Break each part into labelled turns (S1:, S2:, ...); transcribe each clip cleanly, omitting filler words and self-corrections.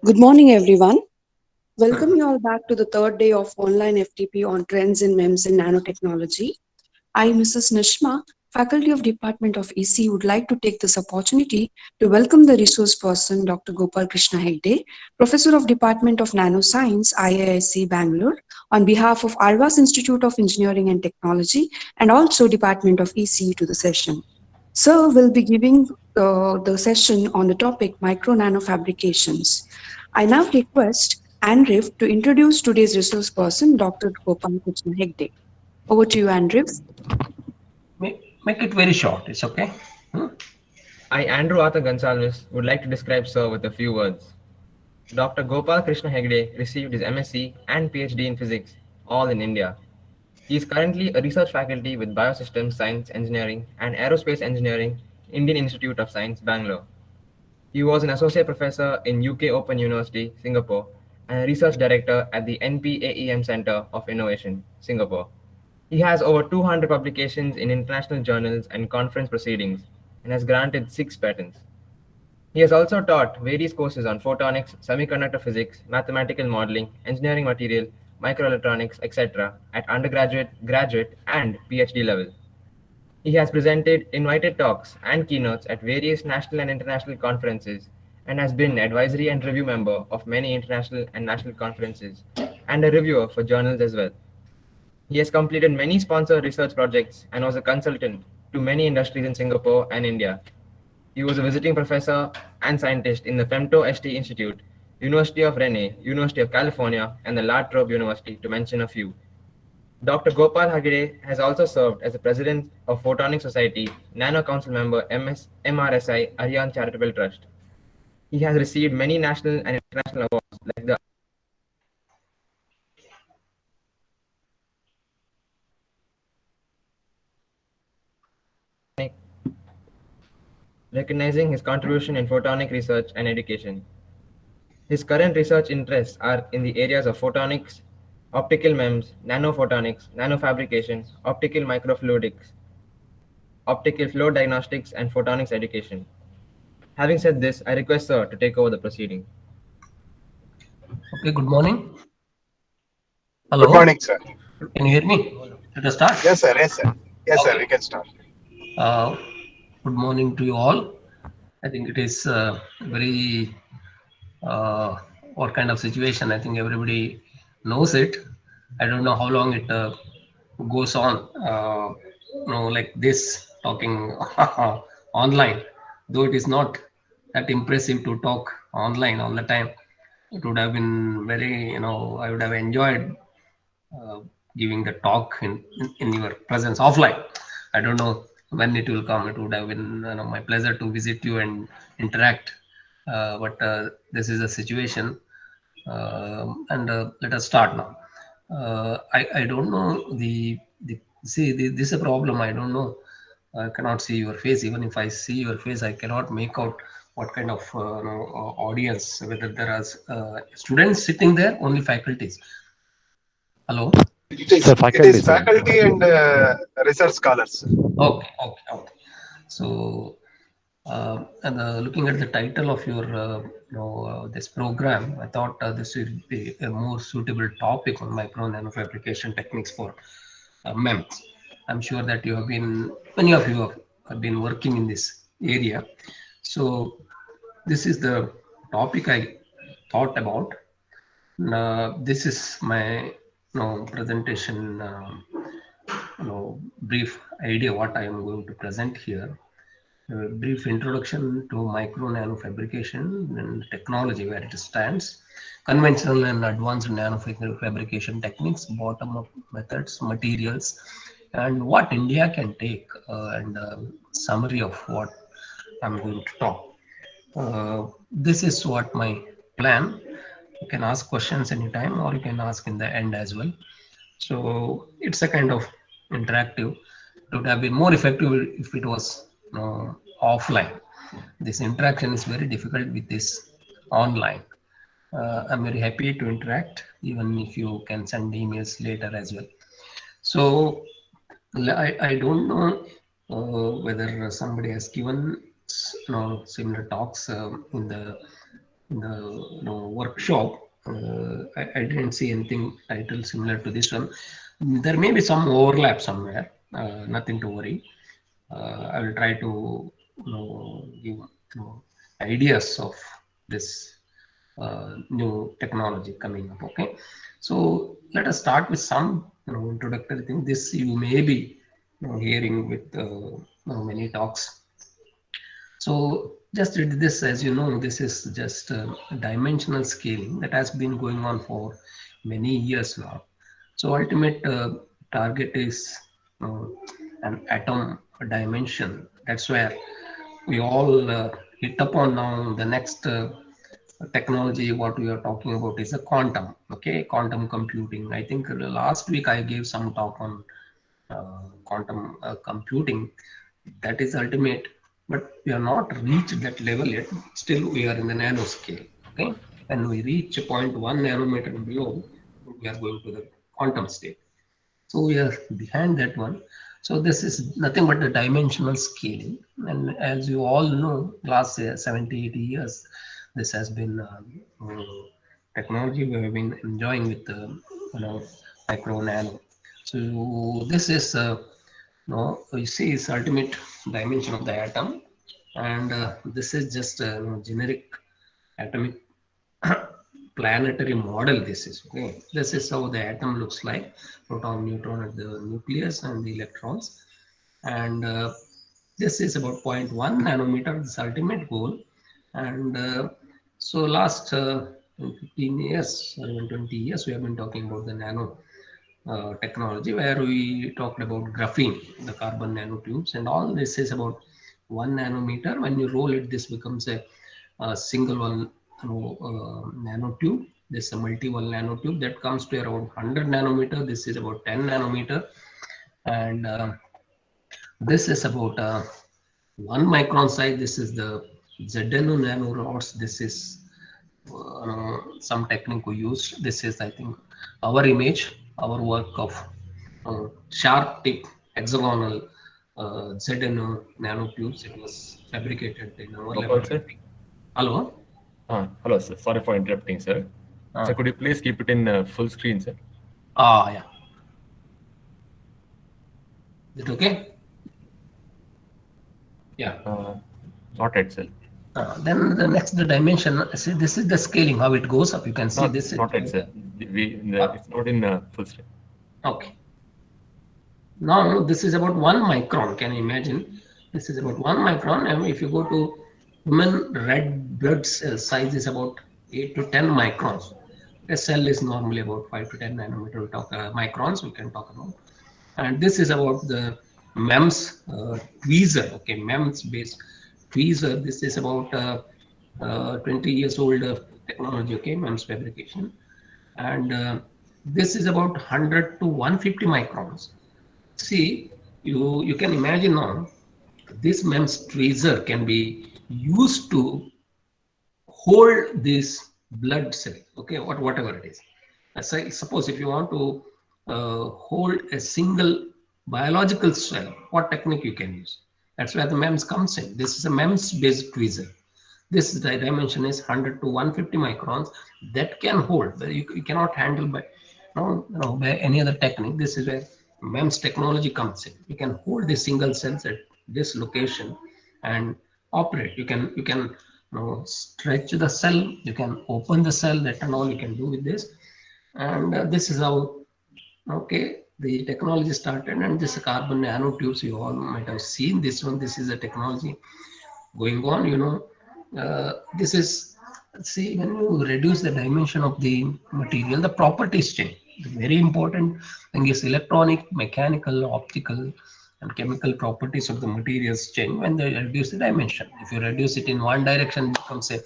S1: Good morning, everyone. Welcome you all back to the third day of online FTP on trends in MEMS and nanotechnology. I, Mrs. Nishma, Faculty of Department of EC, would like to take this opportunity to welcome the resource person, Dr. Gopal Krishna Hegde, Professor of Department of Nanoscience, IISc Bangalore, on behalf of Alvas Institute of Engineering and Technology and also Department of EC to the session. Sir will be giving the session on the topic micro nanofabrications. I now request Andrew to introduce today's resource person, Dr. Gopal Krishna Hegde. Over to you, Andrew.
S2: Make it very short. It's okay.
S3: I, Andrew Arthur Gonsalves, would like to describe Sir with a few words. Dr. Gopal Krishna Hegde received his MSc and PhD in physics, all in India. He is currently a research faculty with Biosystems Science Engineering and Aerospace Engineering, Indian Institute of Science, Bangalore. He was an associate professor in UK Open University, Singapore, and a research director at the NPAEM Center of Innovation, Singapore. He has over 200 publications in international journals and conference proceedings and has granted 6 patents. He has also taught various courses on photonics, semiconductor physics, mathematical modeling, engineering material, microelectronics, etc. at undergraduate, graduate, and PhD level. He has presented invited talks and keynotes at various national and international conferences and has been advisory and review member of many international and national conferences and a reviewer for journals as well. He has completed many sponsored research projects and was a consultant to many industries in Singapore and India. He was a visiting professor and scientist in the Femto ST Institute, University of Rennes, University of California, and the La Trobe University, to mention a few. Dr. Gopal Hagide has also served as the president of Photonic Society, Nano Council member MRSI Aryan Charitable Trust. He has received many national and international awards like the recognizing his contribution in photonic research and education. His current research interests are in the areas of photonics, optical MEMS, nanophotonics, nanofabrication, optical microfluidics, optical flow diagnostics, and photonics education. Having said this, I request Sir to take over the proceeding.
S2: Okay. Good morning.
S4: Good
S2: Hello.
S4: morning, sir.
S2: Can you hear me? Let us start.
S4: Yes, sir. Yes, sir. Yes, sir.
S2: Okay.
S4: We can start.
S2: Uh, good morning to you all. I think it is very what kind of situation. I think everybody knows it. I don't know how long it goes on. Like this talking online, though it is not that impressive to talk online all the time. It would have been very, I would have enjoyed uh, giving the talk in your presence offline. I don't know when it will come. It would have been my pleasure to visit you and interact. But this is a situation, and let us start now. I don't know the see this is a problem. I don't know. I cannot see your face. Even if I see your face, I cannot make out what kind of audience. Whether there are students sitting there, only faculties. Hello.
S4: It
S5: Sir,
S4: is it
S5: faculty,
S4: is
S5: sir.
S4: faculty and research scholars.
S2: Okay. So, and looking at the title of your, this program, I thought this would be a more suitable topic on micro nanofabrication techniques for MEMS. I'm sure that many of you have been working in this area. So, this is the topic I thought about. This is my presentation. Brief idea what I am going to present here. A brief introduction to micro nanofabrication and technology, where it stands, conventional and advanced nanofabrication techniques, bottom-up methods, materials, and what India can take, and summary of what I'm going to talk. This is what my plan. You can ask questions anytime, or you can ask in the end as well. So it's a kind of interactive. It would have been more effective if it was offline. This interaction is very difficult with this online. I'm very happy to interact, even if you can send emails later as well. So I don't know whether somebody has given similar talks in the the workshop. I didn't see anything title similar to this one. There may be some overlap somewhere. Nothing to worry. I will try to give ideas of this new technology coming up. Okay, so let us start with some introductory thing. This you may be hearing with many talks. So just read this. As you know, this is just dimensional scaling that has been going on for many years now. So ultimate target is an atom dimension. That's where we all hit upon now. The next technology what we are talking about is a quantum. Okay, quantum computing. I think last week I gave some talk on quantum computing. That is ultimate, but we are not reached that level yet. Still we are in the nanoscale. Okay, when we reach 0.1 nanometer and below, we are going to the quantum state. So we are behind that one. So this is nothing but the dimensional scaling. And as you all know, last 70, 80 years, this has been technology we have been enjoying with micro nano. So this is you see is ultimate dimension of the atom, and this is just a generic atomic planetary model. This is okay. This is how the atom looks like: proton, neutron at the nucleus, and the electrons. And this is about 0.1 nanometer. This ultimate goal. And so last 15 years or even 20 years, we have been talking about the nano technology, where we talked about graphene, the carbon nanotubes, and all this is about 1 nanometer. When you roll it, this becomes a single one nanotube. This is a multi-one nanotube that comes to around 100 nanometer. This is about 10 nanometer, and this is about 1 micron size. This is the ZNO nanorods. This is some technique we used. This is, I think, our image, our work of sharp tip hexagonal ZNO nanotubes. It was fabricated in our laboratory. Hello?
S5: Hello, sir. Sorry for interrupting, sir. Sir, could you please keep it in full screen, sir?
S2: Yeah. Is it okay? Yeah.
S5: Not right, sir.
S2: Then the next dimension, see, this is the scaling, how it goes up. You can see this.
S5: Not right, sir. It's not in full screen.
S2: Okay. Now this is about 1 micron. Can you imagine? This is about 1 micron. And if you go to human red blood cell size is about 8 to 10 microns. A cell is normally about 5 to 10 nanometer. We talk microns. We can talk about. And this is about the MEMS tweezer. Okay, MEMS based tweezer. This is about 20 years old technology. Okay, MEMS fabrication, and this is about 100 to 150 microns. See, you can imagine now, this MEMS tweezer can be used to hold this blood cell. Okay, whatever it is. Suppose if you want to hold a single biological cell, what technique you can use? That's where the MEMS comes in. This is a MEMS based tweezer. This dimension is 100 to 150 microns that can hold. You cannot handle by by any other technique. This is where MEMS technology comes in. You can hold the single cells at this location and operate. You can stretch the cell. You can open the cell. That and all you can do with this. And this is how the technology started. And this carbon nanotubes, you all might have seen this one. This is a technology going on. This is, see, when you reduce the dimension of the material, the properties change. The very important thing is electronic, mechanical, optical, and chemical properties of the materials change when they reduce the dimension. If you reduce it in one direction, it becomes a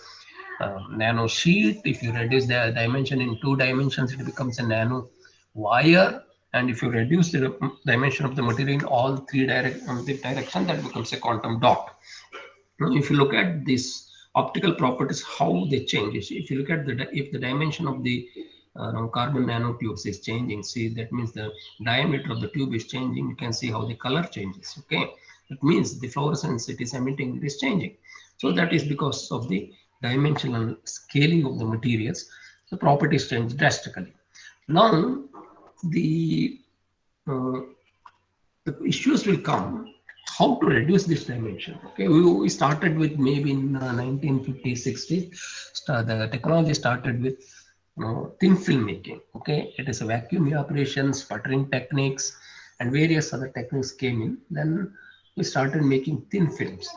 S2: nano sheet. If you reduce the dimension in 2 dimensions, it becomes a nano wire. And if you reduce the dimension of the material in all 3 directions, that becomes a quantum dot. Now, if you look at these optical properties, how they change. If you look at if the dimension of the carbon nanotubes is changing, see, that means the diameter of the tube is changing. You can see how the color changes. Okay, it means the fluorescence it is emitting is changing. So that is because of the dimensional scaling of the materials, the properties change drastically. Now, the uh, the issues will come how to reduce this dimension. Okay, we started with maybe in 1950s, 60s. The technology started with thin film making. Okay, it is a vacuum evaporation, sputtering techniques, and various other techniques came in. Then we started making thin films.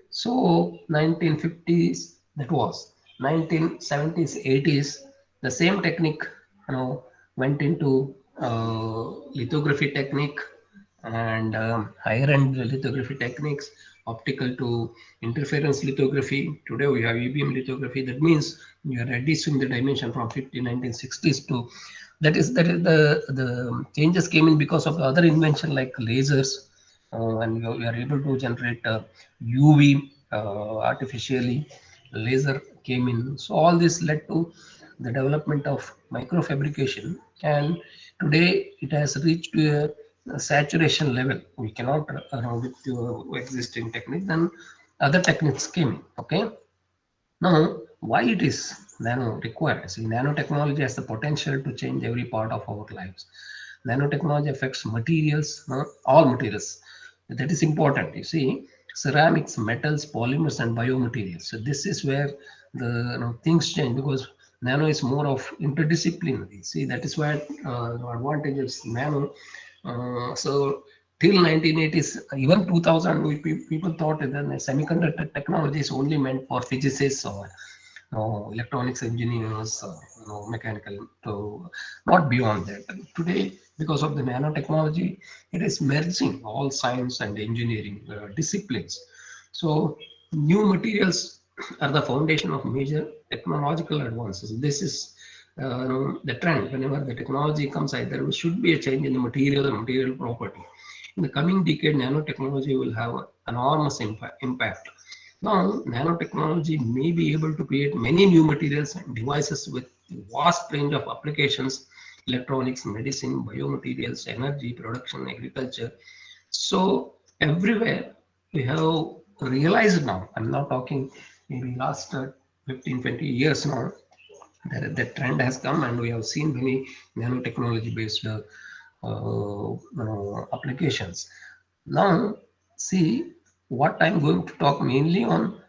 S2: So 1950s, that was 1970s, 80s, the same technique, went into lithography technique and higher end lithography techniques, optical to interference lithography. Today we have EBM lithography. That means you are reducing the dimension from 1960s to that is the changes came in because of the other invention like lasers, and we are able to generate UV artificially. Laser came in, so all this led to the development of microfabrication, and today it has reached to a saturation level. We cannot run with the existing technique. Then other techniques came in. Okay, now, why it is nano required? See, nanotechnology has the potential to change every part of our lives. Nanotechnology affects materials, all materials. That is important. You see, ceramics, metals, polymers, and biomaterials. So this is where the things change because nano is more of interdisciplinary. See, that is why the advantage is nano. So till 1980s, even 2000, people thought that the semiconductor technology is only meant for physicists or electronics engineers, mechanical, so not beyond that. Today, because of the nanotechnology, it is merging all science and engineering disciplines. So new materials are the foundation of major technological advances. This is the trend. Whenever the technology comes, there should be a change in the material and material property. In the coming decade, nanotechnology will have an enormous impact. Now, nanotechnology may be able to create many new materials and devices with vast range of applications: electronics, medicine, biomaterials, energy, production, agriculture. So everywhere we have realized now, I'm not talking maybe last 15, 20 years now, that trend has come and we have seen many nanotechnology based applications. Now, see what I'm going to talk mainly on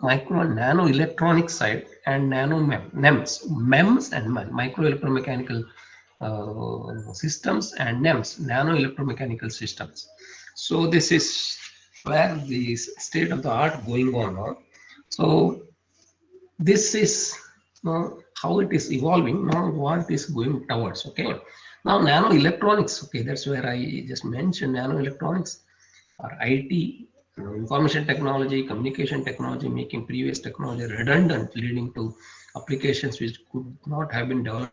S2: micro and nano electronic side and nano MEMS and micro electromechanical systems and nano electromechanical systems. So this is where the state of the art going on now. So this is how it is evolving now, what it is going towards. Okay, now nano electronics. Okay, that's where I just mentioned nano electronics or IT, information technology, communication technology, making previous technology redundant, leading to applications which could not have been developed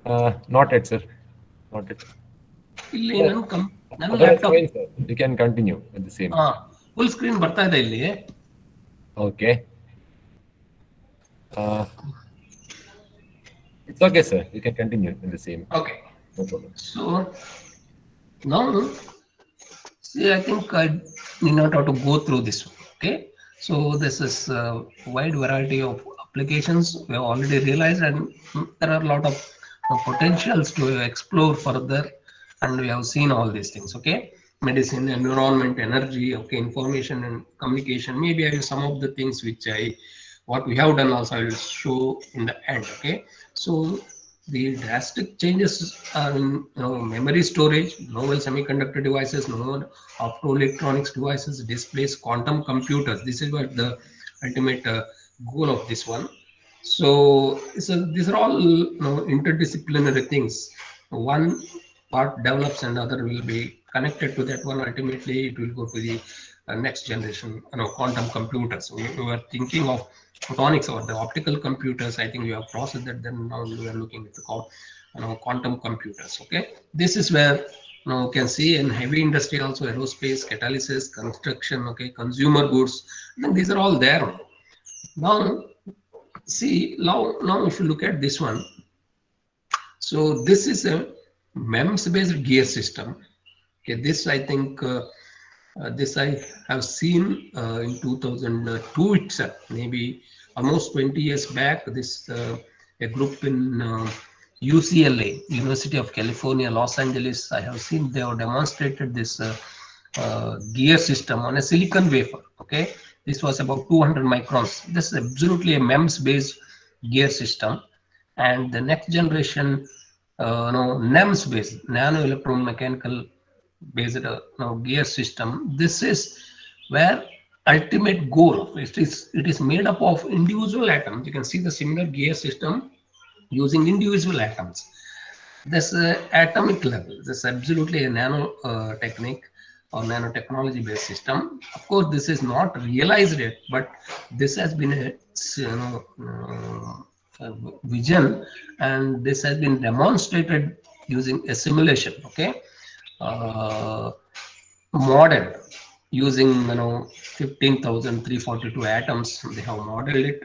S5: Not yet, sir. Not yet.
S2: ಇಲ್ಲಿ ನನ್ನ
S5: Otherwise,
S2: laptop
S5: fine, sir. You can continue with the same.
S2: Full screen ಬರ್ತಾ ಇದೆ ಇಲ್ಲಿ.
S5: Okay. It's okay, sir. You can continue in the same.
S2: Okay.
S5: No problem.
S2: So now, see, I think I need not have to go through this one. Okay. So this is a wide variety of applications we have already realized, and there are a lot of potentials to explore further, and we have seen all these things. Okay. Medicine, environment, energy, okay, information and communication. Maybe I have some of the things which what we have done also I will show in the end. Okay. So the drastic changes are in memory storage, novel semiconductor devices, novel optoelectronics devices, displays, quantum computers. This is what the ultimate goal of this one. So these are all interdisciplinary things. One part develops and other will be connected to that one. Ultimately, it will go to the next generation, quantum computers. We were thinking of photonics or the optical computers. I think we have processed that. Then now we are looking at the quantum computers. Okay, this is where you can see in heavy industry also, aerospace, catalysis, construction. Okay, consumer goods. I think these are all there. Now, see now if you look at this one. So this is a MEMS-based gear system. Okay, this I think this I have seen in 2002 itself, maybe almost 20 years back. This a group in UCLA, University of California, Los Angeles. I have seen they have demonstrated this gear system on a silicon wafer. Okay, this was about 200 microns. This is absolutely a MEMS-based gear system, and the next generation NEMS based, nano electron mechanical based gear system. This is where ultimate goal of it is made up of individual atoms. You can see the similar gear system using individual atoms. This atomic level, this is absolutely a nano technique or nanotechnology based system. Of course, this is not realized yet, but this has been a vision, and this has been demonstrated using a simulation. Okay, modeled using 15,342 atoms. They have modeled it,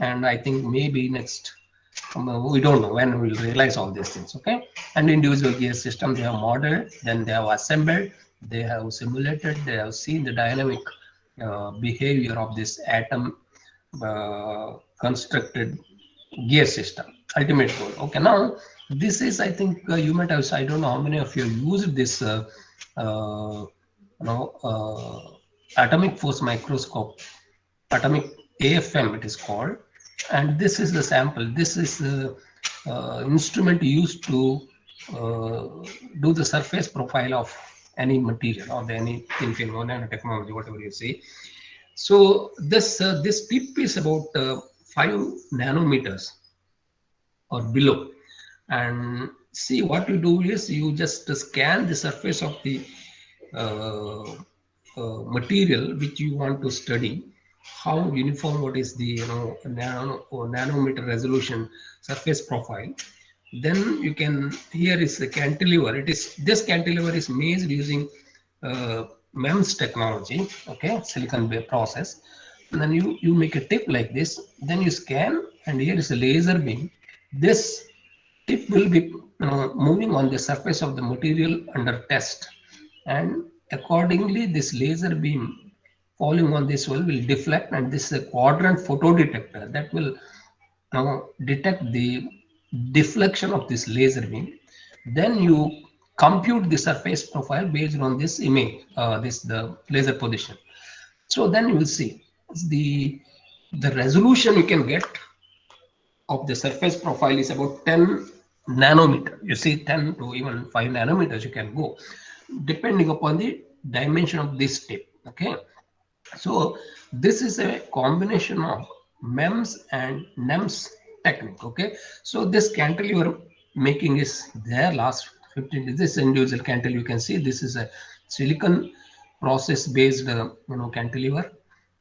S2: and I think maybe next we don't know when we'll realize all these things. Okay, and individual gear system they have modeled, then they have assembled, they have simulated, they have seen the dynamic behavior of this atom constructed gear system. Ultimate goal. Okay, now this is, I think you might have, I don't know how many of you used this atomic force microscope, atomic AFM it is called, and this is the sample. This is the instrument used to do the surface profile of any material or any thin film or nanotechnology, whatever you see. So this tip is about 5 nanometers or below, and see what you do is you just scan the surface of the material which you want to study, how uniform, what is the nanometer resolution surface profile. Then you can, here is the cantilever. This cantilever is made using MEMS technology. Okay, silicon process. And then you make a tip like this, then you scan, and here is a laser beam. This tip will be moving on the surface of the material under test, and accordingly this laser beam falling on this will deflect, and this is a quadrant photo detector that will detect the deflection of this laser beam. Then you compute the surface profile based on this image, the laser position. So then you will see the resolution you can get of the surface profile is about 10 nanometer. You see, 10 to even 5 nanometers you can go, depending upon the dimension of this tip. Okay, so this is a combination of MEMS and NEMS technique. Okay, so this cantilever making is there last 15. This individual cantilever, you can see this is a silicon process based cantilever,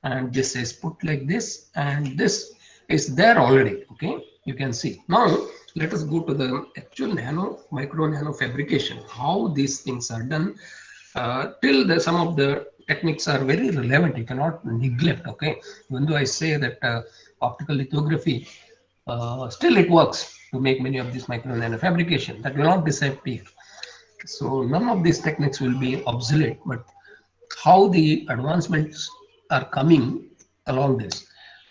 S2: and this is put like this, and this is there already. Okay, you can see. Now let us go to the actual micro nano fabrication, how these things are done. Till some of the techniques are very relevant, you cannot neglect. Okay, even though I say that optical lithography, still it works to make many of these micro nano fabrication, that will not disappear. So none of these techniques will be obsolete, but how the advancements are coming along this.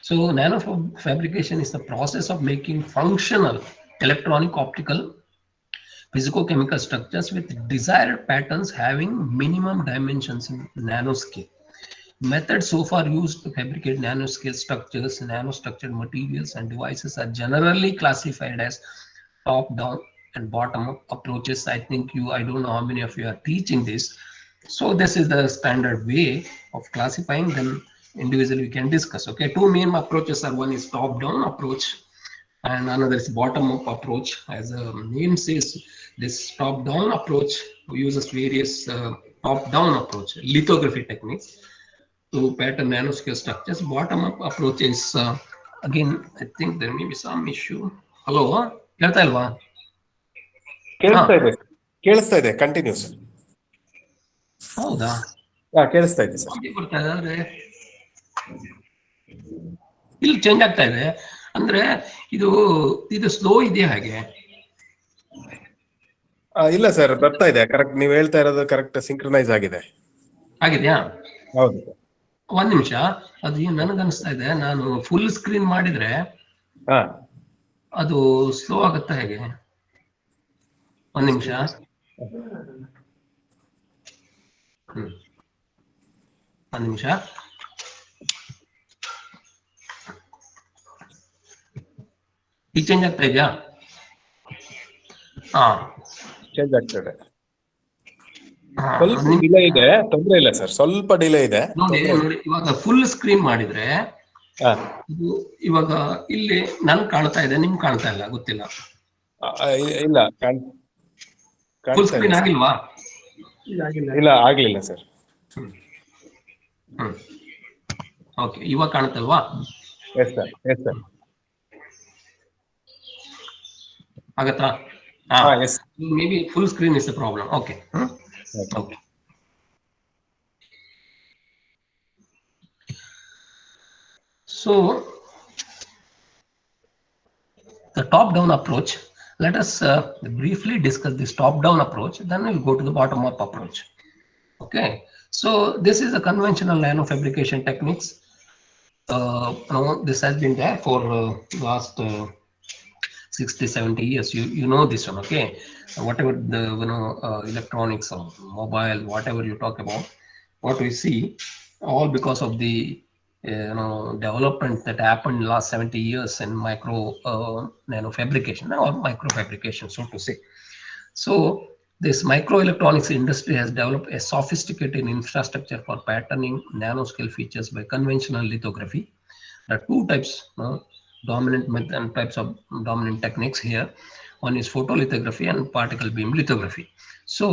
S2: So nano fabrication is the process of making functional electronic, optical, physicochemical structures with desired patterns having minimum dimensions in nanoscale. Methods so far used to fabricate nanoscale structures, nanostructured materials, and devices are generally classified as top-down and bottom-up approaches. I don't know how many of you are teaching this. So this is the standard way of classifying them. Individually we can discuss. Okay, two main approaches are, one is top-down approach and another is bottom-up approach. As the name says, this top-down approach uses various top-down approach lithography techniques to pattern nanoscale structures. Bottom-up approach is again, I think there may be some issue. Hello, ಹೇಳ್ತಾ ಇಲ್ವಾ?
S6: ಕೇಳಿಸ್ತಾ ಇದೆ continue sir.
S2: ಹೌದಾ?
S6: ಕೇಳಿಸ್ತಾ ಇದೆ sir.
S2: ಬರ್ತಾ ಇದೆ ಅಂದ್ರೆ ಇಲ್ಲಿ ಚೇಂಜ್ ಆಗ್ತಾ ಇದೆ ಅಂದ್ರೆ ಇದು ಸ್ಲೋ ಇದೆಯಾ ಹಾಗೆ?
S6: ಇಲ್ಲ ಸರ್, ಬರ್ತಾ ಇದೆ ಕರೆಕ್ಟ್. ನೀವು ಹೇಳ್ತಾ ಇರೋದು ಕರೆಕ್ಟ್ ಸಿಂಕ್ರನೈಸ್ ಆಗಿದೆ.
S2: ಆಗಿದೆಯಾ?
S6: ಹೌದು.
S2: ಒಂದ್ ನಿಮಿಷ, ಅದು ನನಗನ್ನಿಸ್ತಾ ಇದೆ ನಾನು ಫುಲ್ ಸ್ಕ್ರೀನ್ ಮಾಡಿದ್ರೆ ಅದು ಸ್ಲೋ ಆಗುತ್ತಾ ಹೇಗೆ? ಒಂದ್ ನಿಮಿಷ. ಒಂದ್ ನಿಮಿಷ. ಈಗ ಚೇಂಜ್ ಆಗ್ತಾ ಇದೆಯಾ?
S6: ಚೇಂಜ್ ಆಗ್ತದೆ. ಸ್ವಲ್ಪ ಡಿಲೇ ಇದೆ, ತೊಂದರೆ ಇಲ್ಲ ಸರ್, ಸ್ವಲ್ಪ ಡಿಲೇ ಇದೆ.
S2: ನೋಡಿ ಇವಾಗ ಫುಲ್ ಸ್ಕ್ರೀನ್ ಮಾಡಿದ್ರೆ ಇವಾಗ ಇಲ್ಲಿ ನನ್ ಕಾಣ್ತಾ ಇದೆ, ನಿಮ್ ಕಾಣ್ತಾ ಇಲ್ಲ, ಗೊತ್ತಿಲ್ಲ.
S6: ಇಲ್ಲ,
S2: ಫುಲ್ ಸ್ಕ್ರೀನ್ ಆಗಿಲ್ವಾ?
S6: ಇಲ್ಲ, ಆಗ್ಲಿಲ್ಲ ಸರ್.
S2: ಓಕೆ, ಇವಾಗ ಕಾಣುತ್ತಲ್ವಾ?
S6: Yes sir, yes sir.
S2: ಆಗತ್ತಾ? Maybe full screen is the problem. Okay. Okay. So the top-down approach, let us briefly discuss this top-down approach, then we'll go to the bottom-up approach. Okay, so this is a conventional nanofabrication techniques. This has been there for last 60-70 years. You know this one. Okay, whatever the electronics or mobile, whatever you talk about, what we see, all because of the development that happened in last 70 years in nano fabrication or micro fabrication, so to say. So this microelectronics industry has developed a sophisticated infrastructure for patterning nanoscale features by conventional lithography. There are two types, dominant method and types of dominant techniques here. One is photolithography and particle beam lithography. So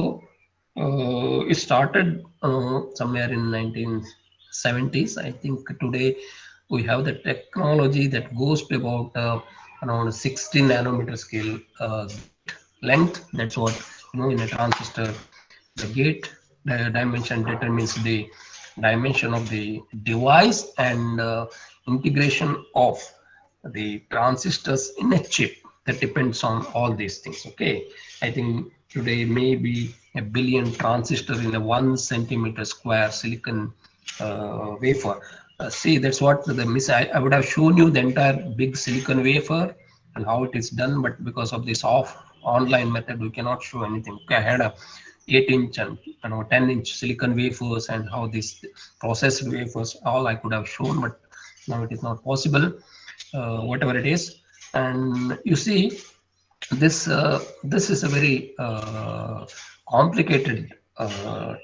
S2: it started somewhere in 1970s. I think today we have the technology that goes to about around 60 nanometer scale length. That's what, in a transistor, the gate dimension determines the dimension of the device and integration of the transistors in a chip. That depends on all these things. Okay, I think today maybe a billion transistor in a 1 centimeter square silicon wafer. See, that's what I would have shown you the entire big silicon wafer and how it is done, but because of this online method we cannot show anything. Okay, I had a 8-inch and 10-inch silicon wafers and how this processed wafers, all I could have shown, but now it is not possible. Whatever it is, and you see this is a very complicated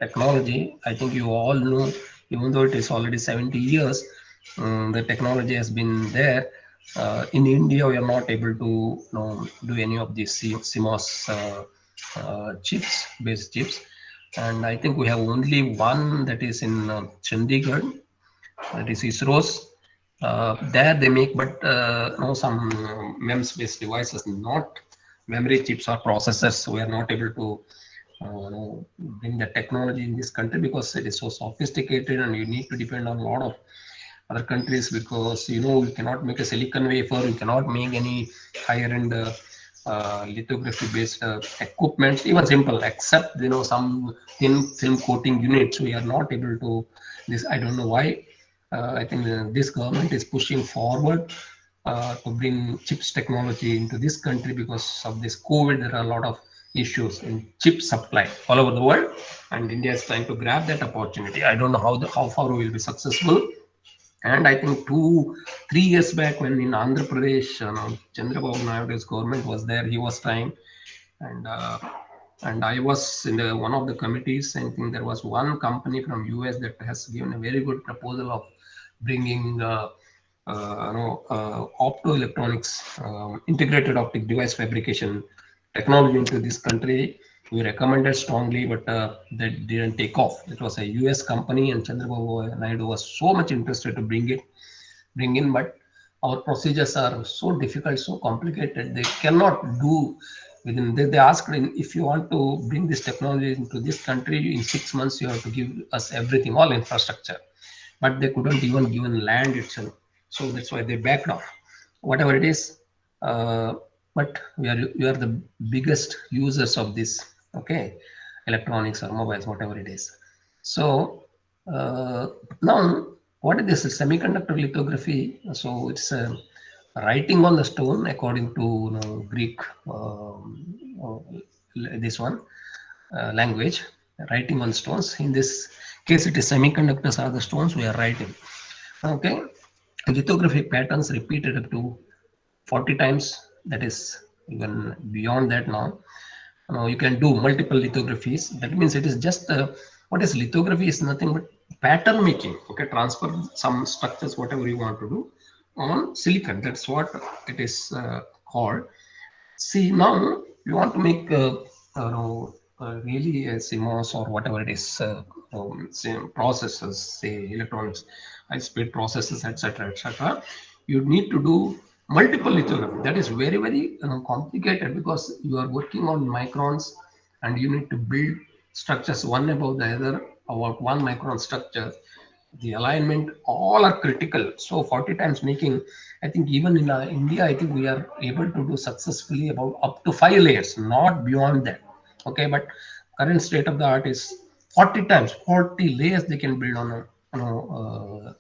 S2: technology. I think you all know, even though it is already 70 years, the technology has been there. In India, we are not able to do any of these CMOS based chips, and I think we have only one that is in Chandigarh, that is ISRO's, There they make, but some MEMS-based devices, not memory chips or processors. We are not able to bring the technology in this country because it is so sophisticated, and you need to depend on a lot of other countries, because you cannot make a silicon wafer, you cannot make any higher end lithography based equipment, even simple, except some thin film coating units. We are not able to this. I don't know why. I think this government is pushing forward to bring chips technology into this country. Because of this COVID, there are a lot of issues in chip supply all over the world, and India is trying to grab that opportunity. I don't know how far we will be successful. And I think 2-3 years back, when in Andhra Pradesh, Chandrababu Naidu's government was there, he was trying, and I was in one of the committees. I think there was one company from US that has given a very good proposal of bringing optoelectronics, integrated optic device fabrication technology into this country. We recommended strongly, but that didn't take off. It was a US company, and Chandrababu Naidu was so much interested to bring in, but our procedures are so difficult, so complicated. They cannot do within. They asked, if you want to bring this technology into this country in 6 months, you have to give us everything, all infrastructure. But they couldn't even give land itself. So that's why they backed off. Whatever it is, but we are the biggest users of this, electronics or mobiles, whatever it is. So now, what is this semiconductor lithography? So it's writing on the stone, according to Greek this one language, writing on stones. In this case, it is semiconductors are the stones we are writing. Okay, lithography patterns repeated up to 40 times. That is even beyond that now. You can do multiple lithographies. That means it is just what is lithography is nothing but pattern making. Okay, transfer some structures, whatever you want to do, on silicon. That's what it is called. See, now you want to make really a CMOS or whatever it is, say processors, say electronics, high-speed processors, etc. You need to do multiple lithography. That is very, very complicated, because you are working on microns, and you need to build structures one above the other, about 1 micron structure. The alignment, all are critical. So 40 times making, I think even in India, I think we are able to do successfully about up to 5 layers, not beyond that. Okay, but current state of the art is 40 times, 40 layers they can build on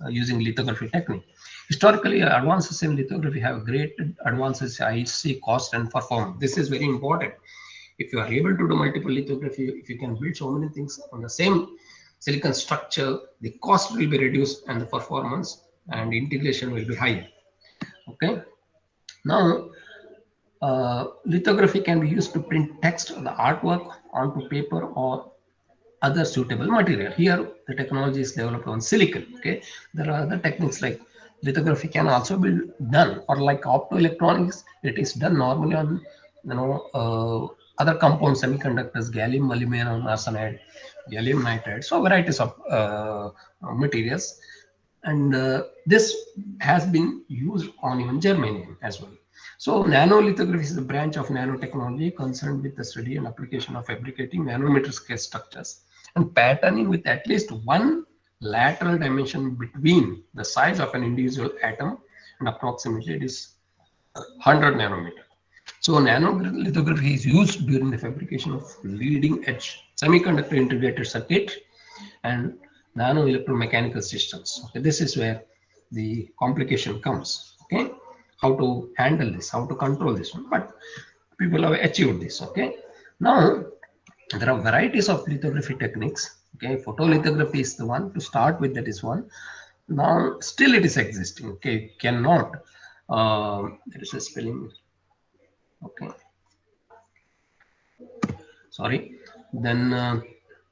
S2: using lithography technique. Historically, advances in lithography have great advances in IC, cost and performance. This is very important. If you are able to do multiple lithography, if you can build so many things on the same silicon structure, the cost will be reduced, and the performance and integration will be higher. Okay. Now, lithography can be used to print text or the artwork onto paper or other suitable material. Here, the technology is developed on silicon. Okay, there are other techniques like lithography can also be done, or like optoelectronics, it is done normally on other compound semiconductors, gallium, aluminum arsenide, gallium nitride, so varieties of materials, and this has been used on even germanium as well. So nanolithography is a branch of nanotechnology concerned with the study and application of fabricating nanometer scale structures and patterning with at least one lateral dimension between the size of an individual atom, and approximately it is 100 nanometer. So nanolithography is used during the fabrication of leading edge semiconductor integrated circuit and nano electromechanical systems. Okay, this is where the complication comes. Okay, how to handle this, how to control this one, but people have achieved this. Okay, now there are varieties of lithography techniques. Okay, photolithography is the one to start with. That is one. Now still it is existing. Okay, cannot. There is a spelling. Okay, sorry. Then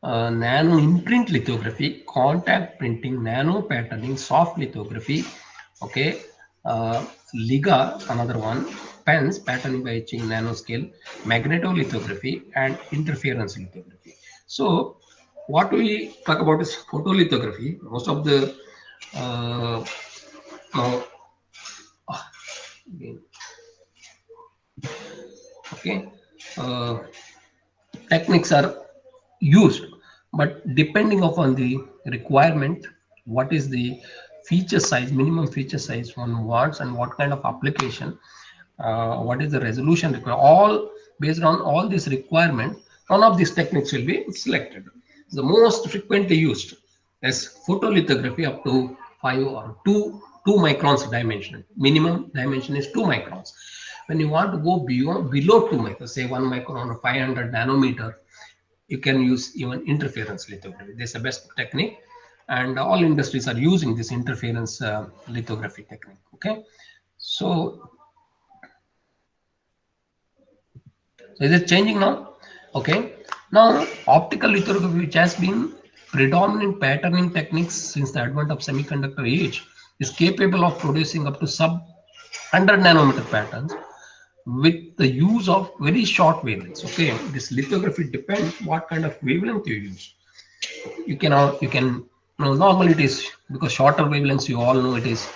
S2: nano imprint lithography, contact printing, nano patterning, soft lithography. Okay, Liga, another one, pens, patterning by etching, nanoscale, magnetolithography, and interference lithography. So what we talk about is photolithography. Most of the now, again, okay, techniques are used, but depending upon the requirement, what is the feature size, minimum feature size one wants, and what kind of application, what is the resolution required, all based on all these requirements, one of these techniques will be selected. The most frequently used is photolithography up to 5 or 2 microns dimension. Minimum dimension is 2 microns. When you want to go beyond below 2 microns, say 1 micron or 500 nanometer, you can use even interference lithography. This is the best technique, and all industries are using this interference lithography technique. Okay, so is it changing now? Okay, now optical lithography, which has been predominant patterning techniques since the advent of semiconductor age, is capable of producing up to sub 100 nanometer patterns with the use of very short wavelengths. Okay, this lithography depends what kind of wavelength you use. You can normally it is, because shorter wavelengths, you all know, it is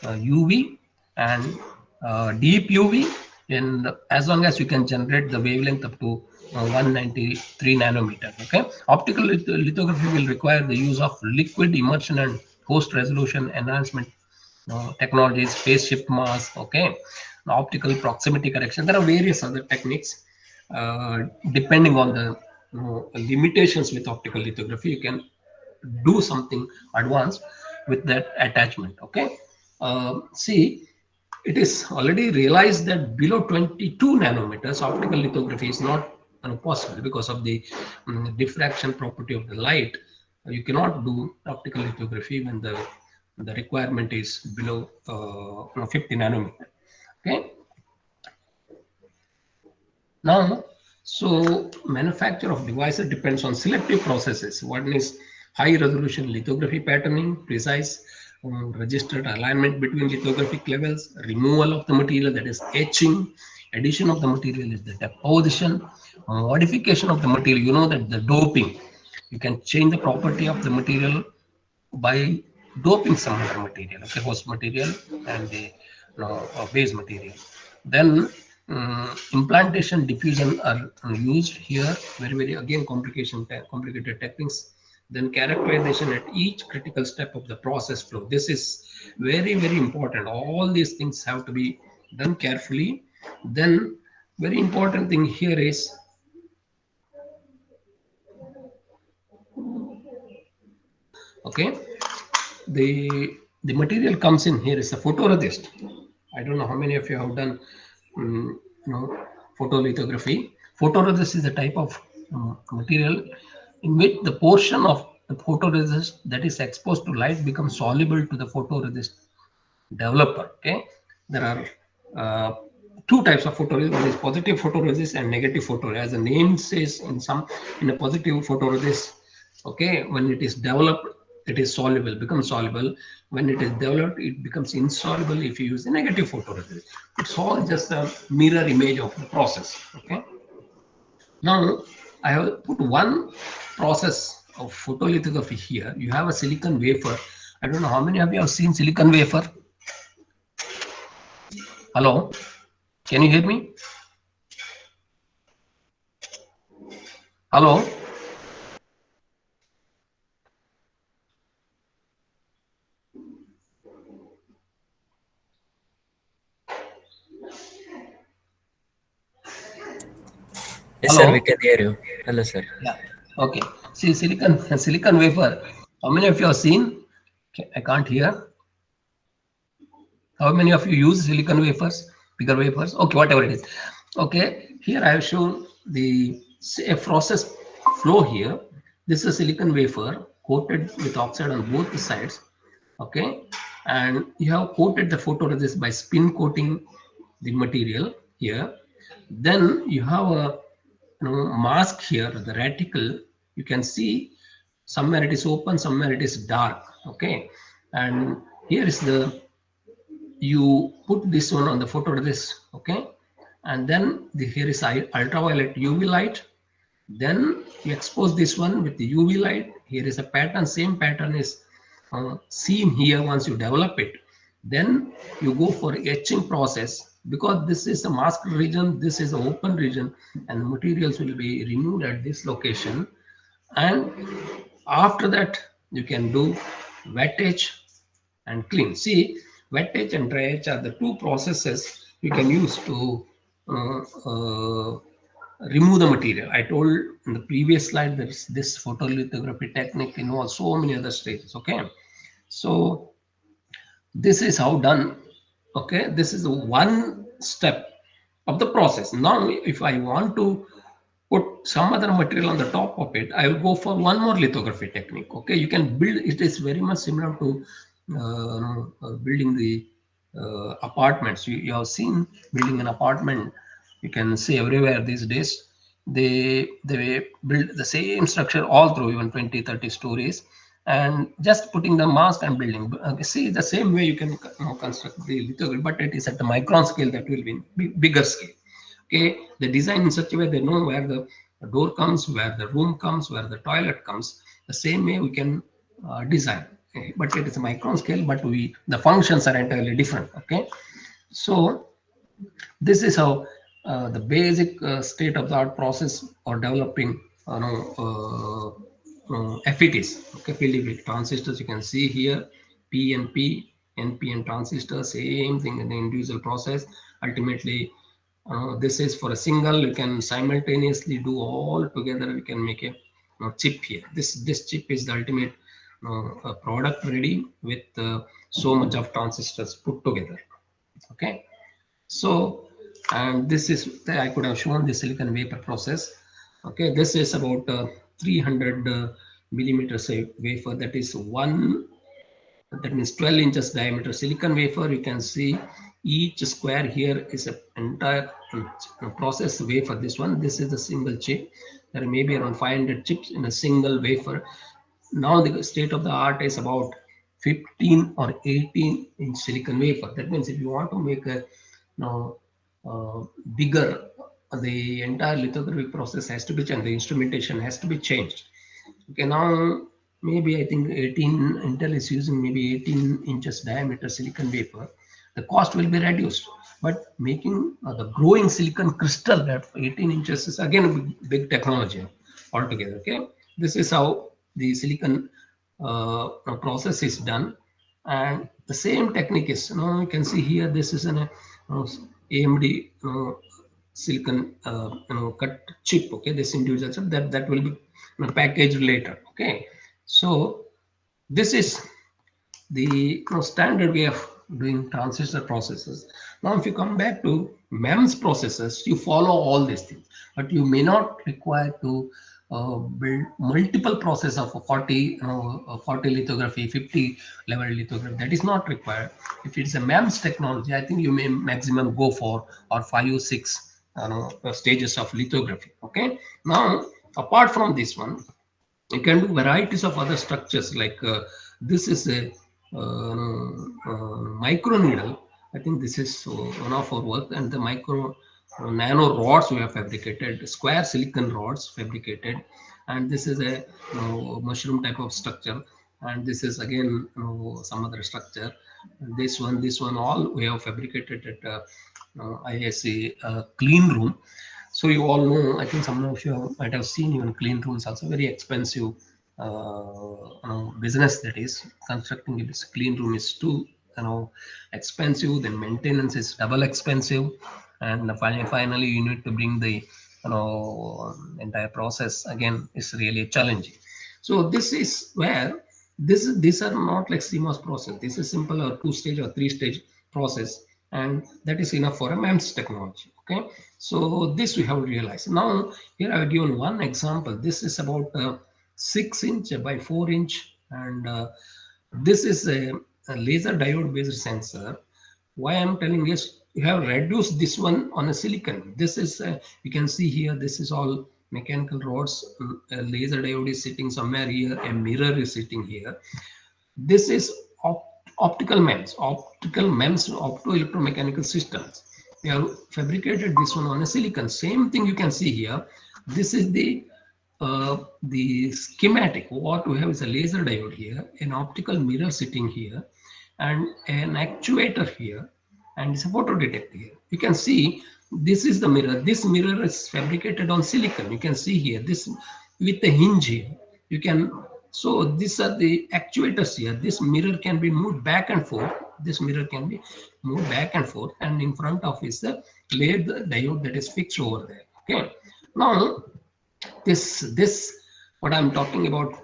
S2: UV and deep UV, and as long as you can generate the wavelength up to 193 nanometer. Okay, optical lithography will require the use of liquid immersion and post resolution enhancement technologies, phase shift mask, okay, optical proximity correction. There are various other techniques depending on the limitations with optical lithography. You can do something advanced with that attachment. Okay, see, it is already realized that below 22 nanometers optical lithography is not possible because of the diffraction property of the light. You cannot do optical lithography when the requirement is below 50 nanometer. Okay, now, so manufacture of devices depends on selective processes. One is high resolution lithography patterning, precise registered alignment between lithographic levels, removal of the material, that is etching, addition of the material is the deposition, modification of the material. You know that the doping, you can change the property of the material by doping some other material, okay, host material and the base material. Then implantation, diffusion are used here. Very again complicated techniques. Then characterization at each critical step of the process flow. This is very important. All these things have to be done carefully. Then very important thing here is okay, the material comes in here is a photoresist. I don't know how many of you have done photolithography. Photoresist is a type of material in which the portion of the photoresist that is exposed to light becomes soluble to the photoresist developer. Okay, there are two types of photoresist. One is positive photoresist and negative photoresist. As the name says, in a positive photoresist, okay, when it is developed, it is soluble, becomes soluble. When it is developed, it becomes insoluble if you use a negative photoresist. It's all just a mirror image of the process. Okay, now I have put one process of photolithography here. You have a silicon wafer. I don't know how many of you have seen silicon wafer. Hello, can you hear me? Hello.
S7: Yes,
S2: Hello?
S7: sir, we can hear you. Hello, sir.
S2: Yeah. Okay. See, silicon wafer. How many of you have seen? Okay, I can't hear. How many of you use silicon wafers, bigger wafers? Okay, whatever it is. Okay, here I have shown the process flow here. This is a silicon wafer coated with oxide on both the sides. Okay, and you have coated the photoresist by spin coating the material here. Then you have a mask here, the reticle. You can see somewhere it is open, somewhere it is dark. Okay, and here is you put this one on the photoresist. Okay, and then here is ultraviolet UV light. Then you expose this one with the UV light. Here is a pattern. Same pattern is seen here once you develop it. Then you go for etching process, because this is a masked region, this is an open region, and materials will be removed at this location. And after that, you can do wet etch and clean. See, wet etch and dry etch are the two processes you can use to remove the material. I told in the previous slide that this photolithography technique involves so many other stages. Okay, so this is how done. Okay, this is one step of the process. Now, if I want to put some other material on the top of it, I will go for one more lithography technique. Okay, you can build it. Is very much similar to building the apartments. You have seen building an apartment. You can see everywhere these days. They build the same structure all through, even 20-30 stories, and just putting the mask and building. See, the same way you can construct the lithography, but it is at the micron scale, that will be bigger scale. Okay, the design in such a way they know where the door comes, where the room comes, where the toilet comes. The same way we can design, okay? But it is a micron scale, but the functions are entirely different. Okay, so this is how the basic state of the art process or developing FETs, okay, field effect transistors. You can see here PNP, NPN transistor, same thing in the individual process. Ultimately, this is for a single. You can simultaneously do all together. We can make a chip here. This chip is the ultimate product ready with so much of transistors put together. Okay, so, and this is, I could have shown the silicon vapor process. Okay, this is about 300 millimeters wafer. That is that means 12 inches diameter silicon wafer. You can see each square here is an entire process wafer. This is the single chip. There may be around 500 chips in a single wafer. Now the state of the art is about 15 or 18 inch silicon wafer. That means if you want to make a bigger, the entire lithography process has to be changed. The instrumentation has to be changed. Okay, now maybe I think Intel is using maybe 18 inches diameter silicon wafer. The cost will be reduced, but making the growing silicon crystal at 18 inches is again a big technology altogether. Okay, this is how the silicon process is done, and the same technique is, you can see here, this is an AMD silicon cut chip. Okay, this individual chip that will be packaged later. Okay, so this is the standard way of doing transistor processes. Now, if you come back to MEMS processes, you follow all these things, but you may not require to build multiple process of 40 lithography, 50 level lithography. That is not required. If it's a MEMS technology, I think you may maximum go for or 5 or 6 stages of lithography. Okay, now apart from this one, you can do varieties of other structures, like this is a micro needle. I think this is one of our work, and the micro nano rods we have fabricated, square silicon rods fabricated, and this is a mushroom type of structure, and this is again some other structure. This one, all we have fabricated at ISC clean room. So you all know, I think some of you might have seen, even clean rooms also very expensive business. That is, constructing this clean room is too expensive. Then maintenance is double expensive, and finally you need to bring the entire process again is really challenging. So this is where these are not like CMOS process. This is simple or 2-stage or 3-stage process, and that is enough for a MEMS technology. Okay, so this we have realized. Now here I have given one example. This is about 6 inch by 4 inch, and this is a laser diode based sensor. Why I'm telling is, you have reduced this one on a silicon. This is you can see here, this is all mechanical rods. A laser diode is sitting somewhere here, a mirror is sitting here. This is optical MEMS, opto-electromechanical systems. We have fabricated this one on a silicon. Same thing you can see here. This is the schematic. What we have is a laser diode here, an optical mirror sitting here, and an actuator here, and it's a photo detector here. You can see this is the mirror. This mirror is fabricated on silicon. You can see here this with the hinge here. You can, so these are the actuators here. This mirror can be moved back and forth. This mirror can be moved back and forth, and in front of is the laid diode that is fixed over there. Okay. Now this what I'm talking about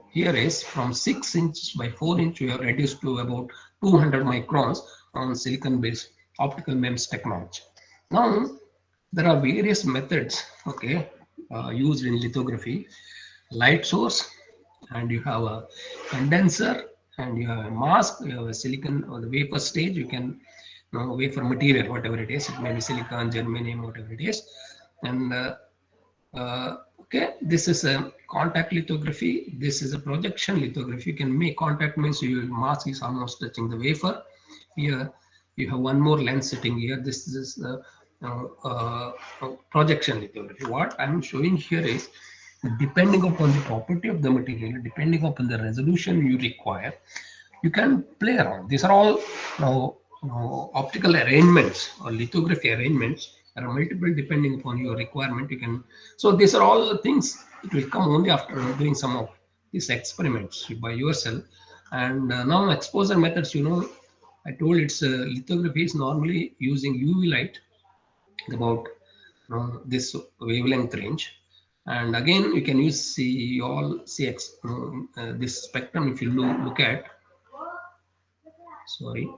S2: here is from 6 inches by 4 inch we have reduced to about 200 microns on silicon based optical MEMS technology. Now there are various methods, okay, used in lithography. Light source, and you have a condenser, and you have a mask, you have a silicon or the wafer stage. You can, you know, wafer material, whatever it is, it may be silicon, germanium, whatever it is. And okay, this is a contact lithography. This is a projection lithography. You can make contact, means your mask is almost touching the wafer. Here you have one more lens sitting here. This is projection lithography. What I'm showing here is, depending upon the property of the material, depending upon the resolution you require, you can play around. These are all optical arrangements or lithography arrangements. There are multiple depending upon your requirement. You can, so these are all things, it will come only after doing some of these experiments by yourself. And now exposure methods, you know, I told it's lithography is normally using UV light about this wavelength range. And again, you can use see all CX, this spectrum. If you look at, sorry,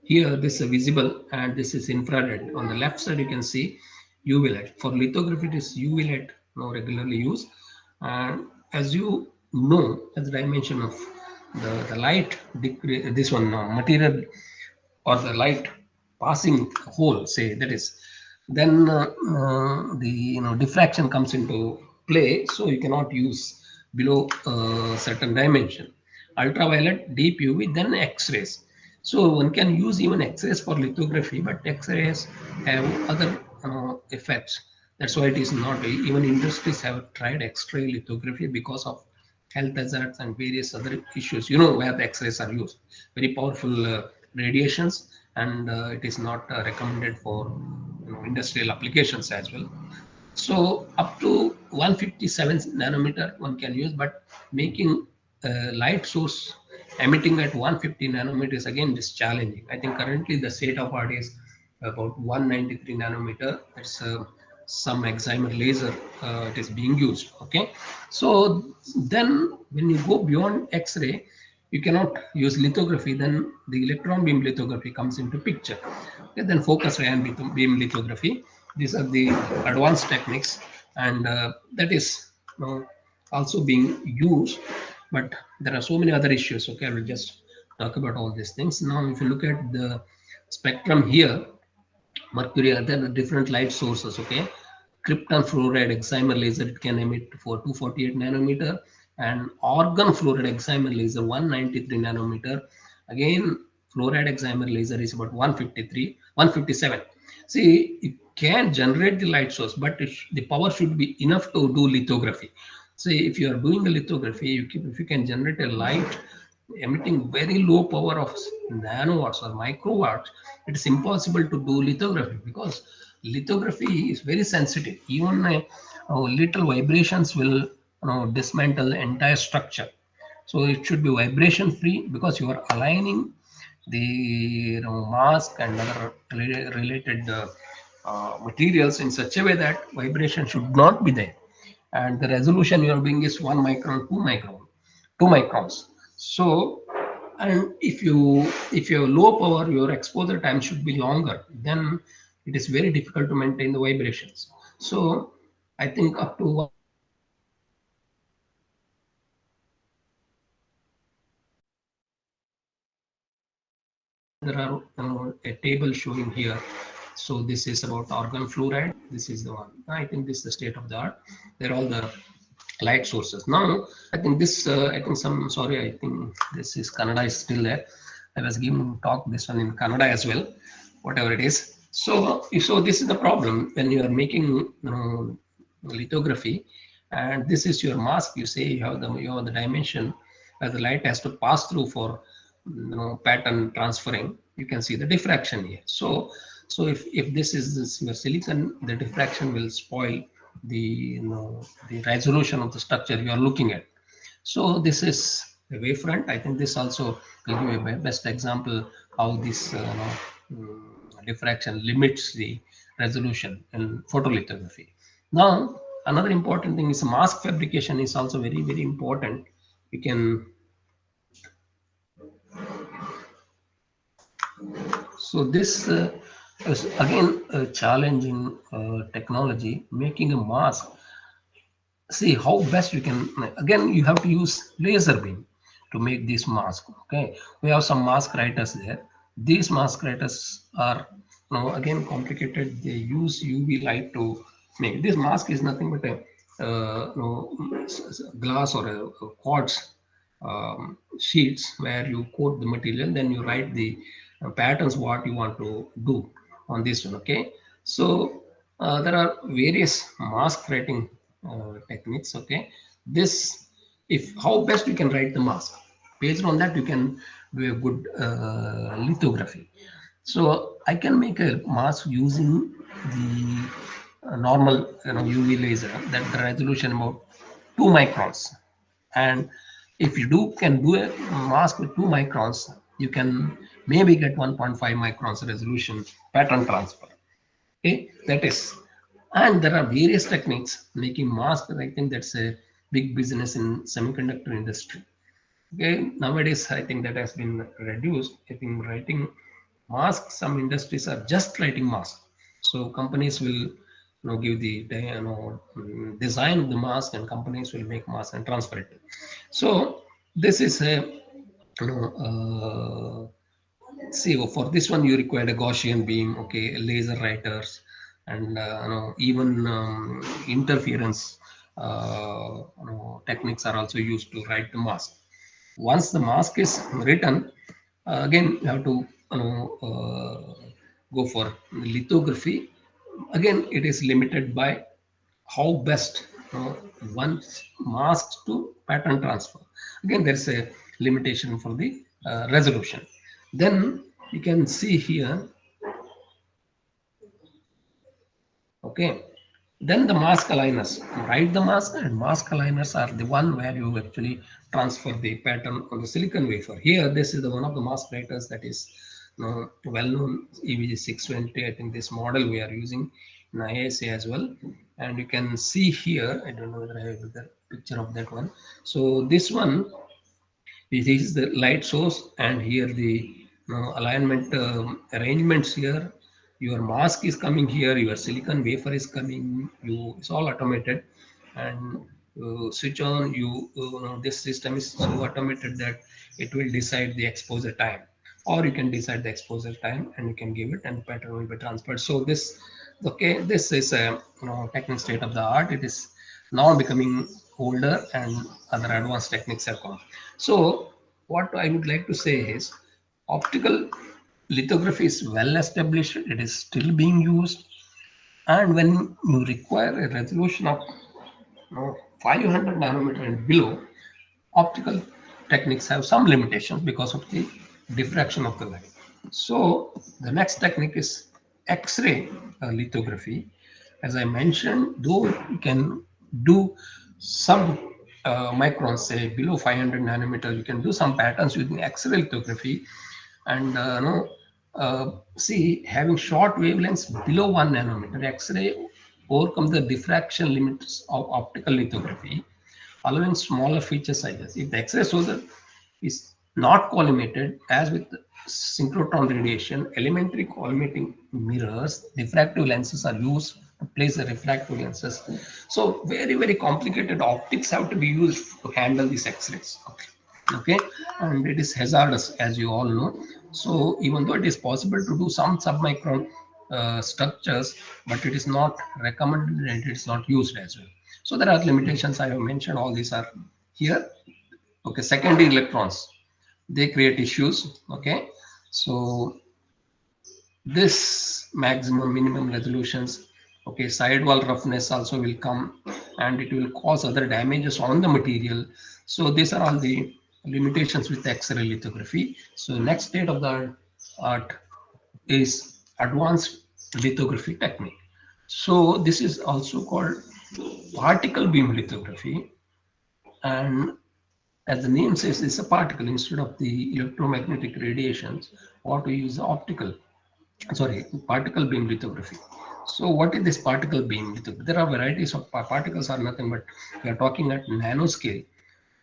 S2: here this is visible and this is infrared. On the left side you can see UV light. For lithography it is UV light now regularly used. And as you know, as the dimension of the light decrease, this one material or the light passing hole, say, that is, then the diffraction comes into play, so you cannot use below certain dimension. Ultraviolet, deep UV, then X-rays. So one can use even X-rays for lithography, but X-rays have other effects. That's why it is not, even industries have tried X-ray lithography because of health hazards and various other issues, you know, where the X-rays are used. Very powerful radiations, and it is not recommended for industrial applications as well. So up to 157 nanometer one can use, but making light source emitting at 150 nanometer is again this challenging. I think currently the state of art is about 193 nanometer. That's some excimer laser it is being used. Okay, so then when you go beyond X-ray, you cannot use lithography. Then the electron beam lithography comes into picture. Okay, then focus ray and beam lithography. These are the advanced techniques, and that is also being used. But there are so many other issues. Okay, I will just talk about all these things. Now, if you look at the spectrum here, mercury, there are different light sources. Okay, krypton fluoride excimer laser, it can emit for 248 nanometer, and argon fluoride excimer laser 193 nanometer. Again, fluoride excimer laser is about 157. See, it can generate the light source, but the power should be enough to do lithography. See, if you are doing a lithography, if you can generate a light emitting very low power of nanowatts or microwatts, it is impossible to do lithography, because lithography is very sensitive. Even little vibrations will dismantle the entire structure. So it should be vibration free, because you are aligning the mask and other related materials in such a way that vibration should not be there, and the resolution you are doing is 1 micron, 2 microns. So, and if you have low power, your exposure time should be longer. Then it is very difficult to maintain the vibrations. So I think up to there are a table showing here. So this is about argon fluoride. This is the one. I think this is the state of the art. They're all the light sources. Now I think this I think I think this is Kannada is still there. I was giving talk this one in Kannada as well, whatever it is. So this is the problem when you are making lithography, and this is your mask. You say you have the dimension where the light has to pass through for pattern transferring, you can see the diffraction here. So if this is your silicon, the diffraction will spoil the the resolution of the structure you are looking at. So this is a wavefront. I think this also will give you a best example how this diffraction limits the resolution in photolithography. Now, another important thing is mask fabrication is also very, very important. You can, so this is again a challenge in technology, making a mask. See how best you can, again, you have to use laser beam to make this mask. Okay, we have some mask writers there. These mask writers are again complicated. They use UV light to make this mask. Is nothing but a glass or a quartz sheets where you coat the material, then you write the patterns what you want to do on this one. Okay, so there are various mask writing techniques. Okay, this, if how best you can write the mask, based on that you can do a good lithography. So I can make a mask using the normal UV laser, that the resolution about 2 microns. And if you can do a mask with 2 microns, you can maybe get 1.5 microns resolution pattern transfer. Okay, that is, and there are various techniques making masks. I think that's a big business in semiconductor industry. Okay, nowadays I think that has been reduced. I think writing masks, some industries are just writing masks. So companies will give the design of the mask, and companies will make masks and transfer it. So this is a see, for this one you require a Gaussian beam, okay, laser writers, and even interference techniques are also used to write the mask. Once the mask is written, again you have to go for lithography. Again, it is limited by how best one mask to pattern transfer. Again, there's a limitation for the resolution. Then you can see here, okay, then the mask aligners, write the mask, and mask aligners are the one where you actually transfer the pattern on the silicon wafer. Here, this is the one of the mask writers that is well-known, EVG 620. I think this model we are using in ISA as well. And you can see here, I don't know whether I have the picture of that one. So this one, this is the light source, and here the alignment arrangements here. Your mask is coming here, your silicon wafer is coming, it's all automated, and switch on, this system is so automated that it will decide the exposure time, or you can decide the exposure time and you can give it, and the pattern will be transferred. So this, okay, this is a technical state of the art. It is now becoming older, and other advanced techniques have come. So what I would like to say is, optical lithography is well established, it is still being used, and when you require a resolution of 500 nanometer and below, optical techniques have some limitations because of the diffraction of the light. So the next technique is X-ray lithography. As I mentioned, though you can do some microns, say below 500 nanometer, you can do some patterns using X-ray lithography, and see, having short wavelengths below 1 nanometer, X-ray overcomes the diffraction limits of optical lithography, allowing smaller feature sizes. If the X-ray source is not collimated, as with synchrotron radiation, elementary collimating mirrors, diffractive lenses are used to place the refractive lenses. So very, very complicated optics have to be used to handle these X-rays. Okay, and it is hazardous, as you all know. So even though it is possible to do some submicron structures, but it is not recommended and it is not used as well. So there are limitations I have mentioned. All these are here. Okay, secondary electrons, they create issues. Okay, so this maximum minimum resolutions, okay, sidewall roughness also will come, and it will cause other damages on the material. So these are all the limitations with X-ray lithography. So next state of the art is advanced lithography technique. So this is also called particle beam lithography, and as the name says, it's a particle. Instead of the electromagnetic radiations, what we use particle beam lithography. So what is this particle beam lithography? There are varieties of particles are nothing but we are talking at nanoscale.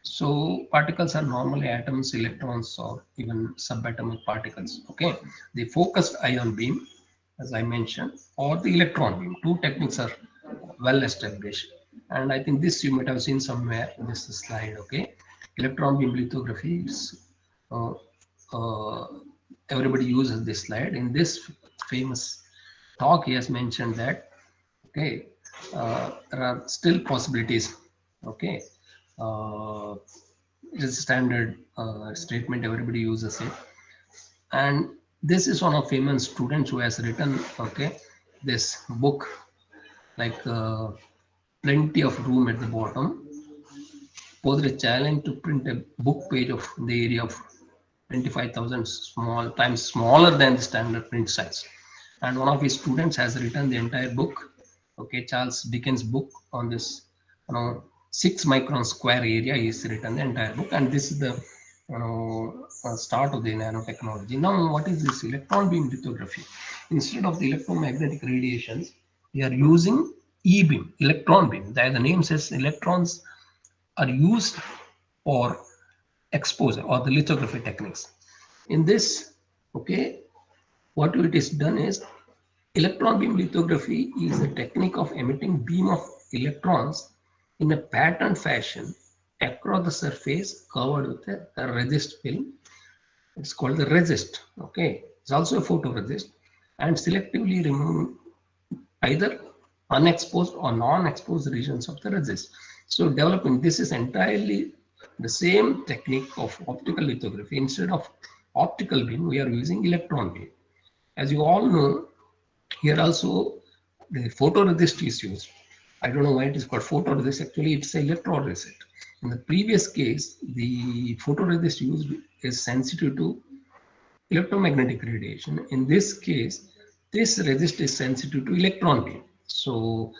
S2: So particles are normally atoms, electrons, or even subatomic particles. Okay, the focused ion beam, as I mentioned, or the electron beam. Two techniques are well established, and I think this you might have seen somewhere in this slide. Okay, electron beam lithography is uh, uh, everybody uses this slide. In this famous talk, he has mentioned that okay, there are still possibilities. Okay, uh, it is a standard statement, everybody uses it, and this is one of famous students who has written okay this book, like plenty of room at the bottom, posed a challenge to print a book page of the area of 25,000 small times smaller than the standard print size. And one of his students has written the entire book, okay, Charles Dickens' book on this, 6 micron square area. He's written the entire book, and this is the start of the nanotechnology. Now, what is this electron beam lithography? Instead of the electromagnetic radiations, we are using E-beam, electron beam. The name says electrons are used for exposure or the lithography techniques. In this, okay, what it is done is electron beam lithography is a technique of emitting beam of electrons in a patterned fashion across the surface covered with a resist film. It's called the resist. Okay, it's also a photoresist, and selectively remove either unexposed or non-exposed regions of the resist. So developing this is entirely the same technique of optical lithography. Instead of optical beam, we are using electron beam. As you all know, here also the photoresist is used. I don't know why it is called photoresist. Actually, it's an electroresist. In the previous case, the photoresist used is sensitive to electromagnetic radiation. In this case, this resist is sensitive to electron beam. So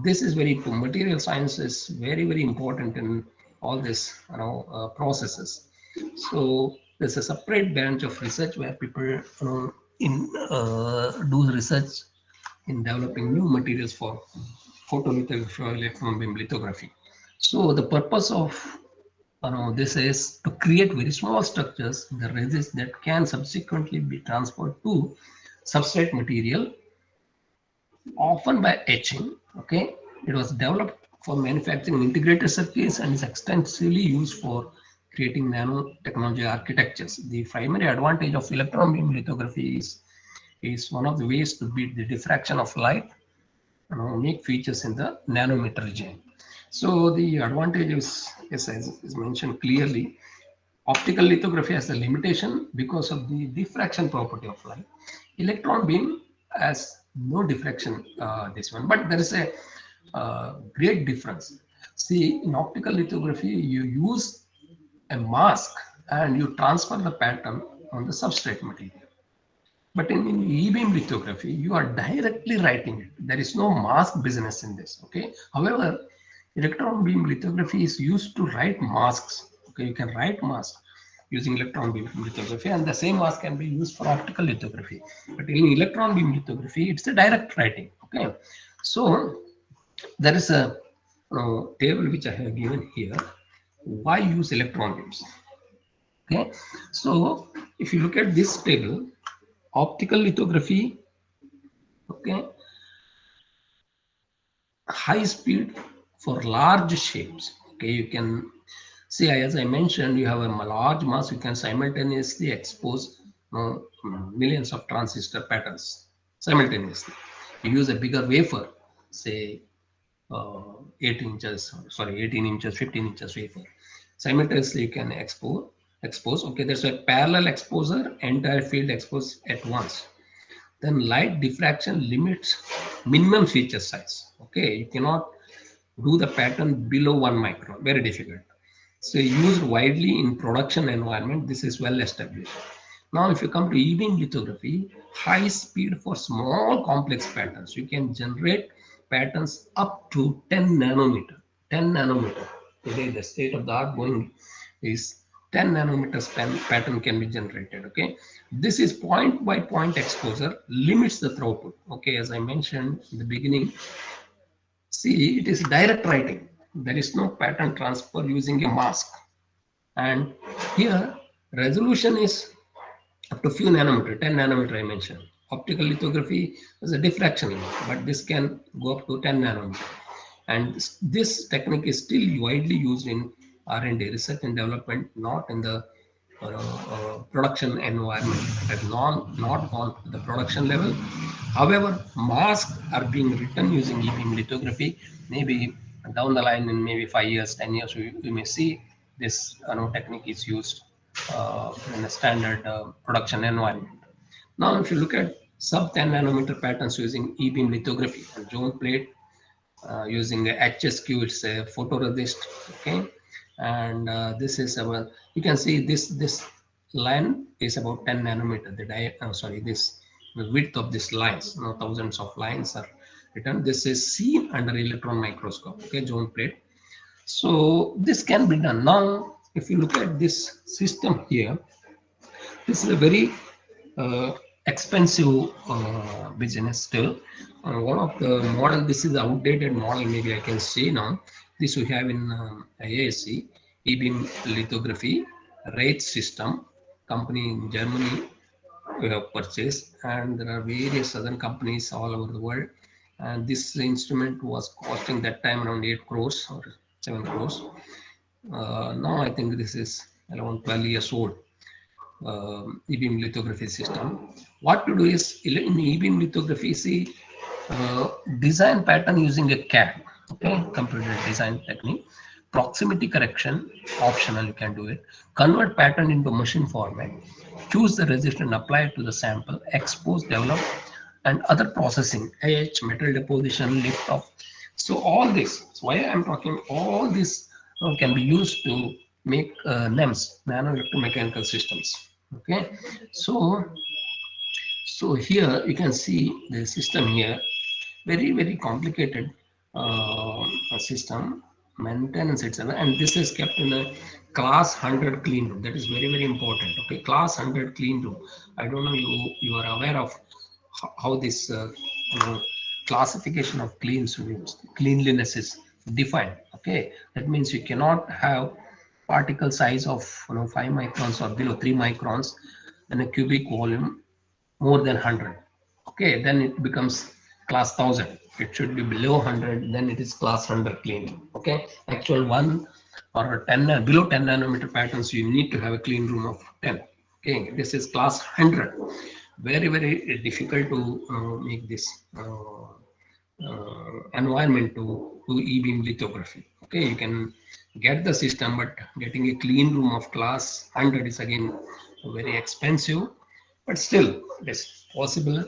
S2: this is very material science is very, very important in all this processes. So there's a separate branch of research where people do research in developing new materials for photolithography or electron beam lithography. So the purpose of this is to create very small structures, the resist that can subsequently be transferred to substrate material, often by etching. Okay, it was developed for manufacturing integrated circuits and is extensively used for creating nanotechnology architectures. The primary advantage of electron beam lithography is one of the ways to beat the diffraction of light, unique features in the nanometer region. So the advantage is mentioned clearly. Optical lithography has a limitation because of the diffraction property of light. Electron beam has no diffraction, this one, but there is a great difference. See, in optical lithography, you use a mask and you transfer the pattern on the substrate material. But in E-beam lithography, you are directly writing it. There is no mask business in this. Okay. However, electron beam lithography is used to write masks. Okay, you can write masks using electron beam lithography, and the same mask can be used for optical lithography. But in electron beam lithography, it's a direct writing. Okay, so there is a table which I have given here. Why use electron beams? Okay, so if you look at this table, optical lithography, okay, high speed for large shapes. Okay, you can see, as I mentioned, you have a large mass, you can simultaneously expose millions of transistor patterns simultaneously. You use a bigger wafer, say 18 inches, 15 inches wafer. Simultaneously, you can expose. Okay, there's a parallel exposure, entire field exposed at once. Then light diffraction limits minimum feature size. Okay, you cannot do the pattern below 1 micron, very difficult. So used widely in production environment, this is well established. Now, if you come to E-beam lithography, high speed for small complex patterns, you can generate patterns up to 10 nanometer. 10 nanometer. Today, the state of the art going is 10 nanometers pattern can be generated. Okay, this is point by point exposure limits the throughput. Okay, as I mentioned in the beginning, see, it is direct writing. There is no pattern transfer using a mask. And here, resolution is up to few nanometer, 10 nanometer I mentioned. Optical lithography is a diffraction limit, but this can go up to 10 nanometer. And this technique is still widely used in R&D, research and development, not in the production environment. It has not gone to the production level. However, masks are being written using E-beam lithography. Maybe down the line in maybe 5 years, 10 years, we may see this technique is used in a standard production environment. Now, if you look at sub 10 nanometer patterns using E-beam lithography and zone plate using the HSQ, it's a photoresist. Okay, and this is our. You can see this line is about 10 nanometer. This the width of these lines. Thousands of lines are written. This is seen under electron microscope. Okay, zone plate. So this can be done. Now, if you look at this system here, this is a very expensive business still. One of the model, this is the outdated model, maybe I can say now. This we have in IASC, E-beam lithography, rate system, company in Germany we have purchased, and there are various other companies all over the world. And this instrument was costing that time around 8 crores or 7 crores. Now I think this is around 12 years old. E-beam lithography system. What to do is in E-beam lithography, see design pattern using a CAD, okay, computer design technique. Proximity correction, optional, you can do it. Convert pattern into machine format. Choose the resist and apply it to the sample. Expose, develop, and other processing. Metal deposition, lift off. So all this. So why I'm talking all this can be used to make NEMS, nano electromechanical systems. Okay, so here you can see the system here, very complicated system, maintenance, etc. And this is kept in a class 100 clean room. That is very important. Okay, class 100 clean room. I don't know you are aware of how this classification of cleanliness is defined. Okay, that means you cannot have particle size of 5 microns or below 3 microns and a cubic volume more than 100. Okay, then it becomes class 1000. It should be below 100, then it is class 100 clean. Okay, actual 1 or 10 below 10 nanometer patterns, you need to have a clean room of 10. Okay, this is class 100. Very difficult to make this environment to E-beam lithography. Okay, you can get the system, but getting a clean room of class 100 is again very expensive, but still it is possible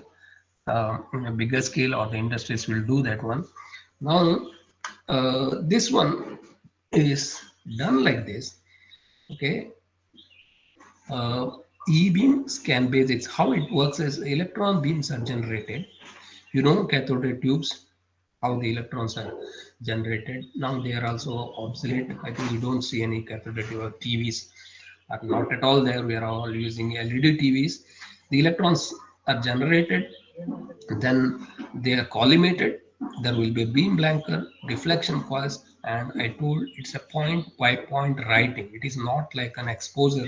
S2: in a bigger scale, or the industries will do that one. Now this one is done like this. Okay, E-beam scan basics. How it works is electron beams are generated. Cathode ray tubes, how the electrons are generated. Now they are also obsolete. I think you don't see any cathode ray tube. TVs are not at all there. We are all using LED TVs. The electrons are generated, then they are collimated. There will be a beam blanker, deflection coils, and I told it's a point by point writing. It is not like an exposure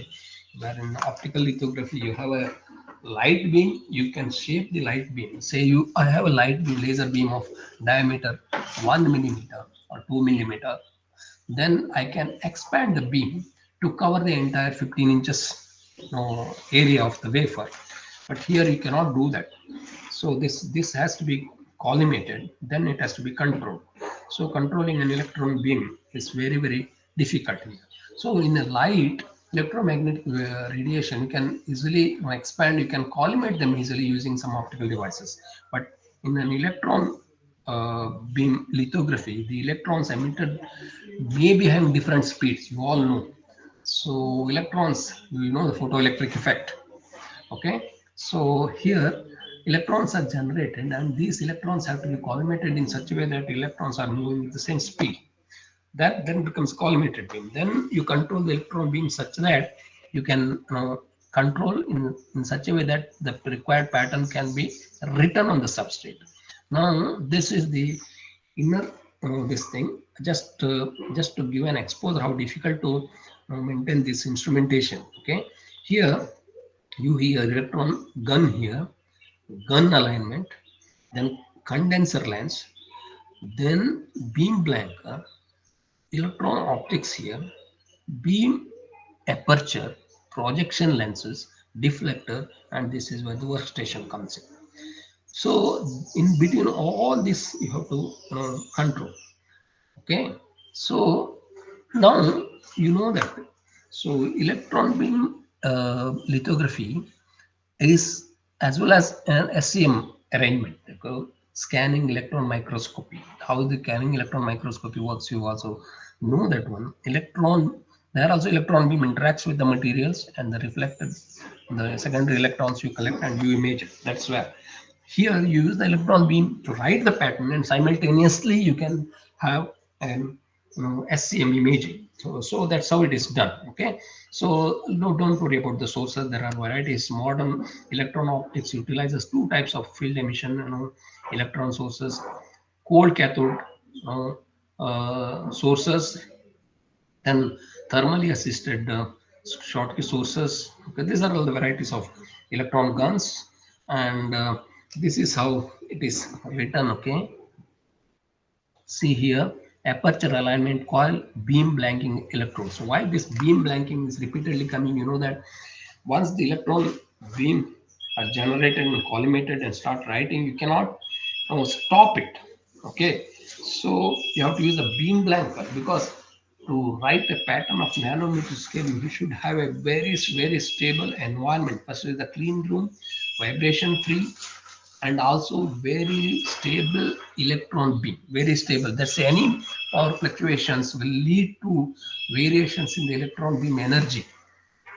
S2: where in optical lithography you have a light beam, you can shape the light beam. Say I have a light beam, laser beam of diameter 1 millimeter or 2 millimeter. Then I can expand the beam to cover the entire 15 inches area of the wafer. But here you cannot do that. So this has to be collimated, then it has to be controlled. So controlling an electron beam is very difficult here. So in a light, electromagnetic radiation, you can easily expand, you can collimate them easily using some optical devices. But in an electron beam lithography, the electrons emitted may be having different speeds, you all know. So electrons, you know the photoelectric effect. Okay, so here electrons are generated, and these electrons have to be collimated in such a way that electrons are moving with the same speed. That then becomes collimated beam. Then you control the electron beam such that you can control in such a way that the required pattern can be written on the substrate. Now this is the inner this thing. Just to give an exposure how difficult to maintain this instrumentation. Okay, here you hear electron gun here, gun alignment, then condenser lens, then beam blanker, electron optics here, beam aperture, projection lenses, deflector, and this is where the workstation comes in. So in between all this you have to control. Okay, so now you know that. So electron beam lithography is as well as an SEM arrangement, scanning electron microscopy. How the scanning electron microscopy works, you also know that one. There also electron beam interacts with the materials and the reflected, the secondary electrons you collect and you image it. That's where here you use the electron beam to write the pattern, and simultaneously you can have an SCM imaging. So that's how it is done. Okay, so no, don't worry about the sources. There are varieties. Modern electron optics utilizes two types of field emission electron sources: cold cathode sources, then thermally assisted Schottky sources. Okay, these are all the varieties of electron guns, and this is how it is written. Okay, see here, aperture alignment coil, beam blanking electrode. So why this beam blanking is repeatedly coming, you know that once the electron beam are generated and collimated and start writing, you cannot stop it. Okay, so you have to use a beam blanker, because to write a pattern of nanometer scale, you should have a very stable environment. First is the clean room, vibration free, and also very stable electron beam, very stable. That's any power fluctuations will lead to variations in the electron beam energy.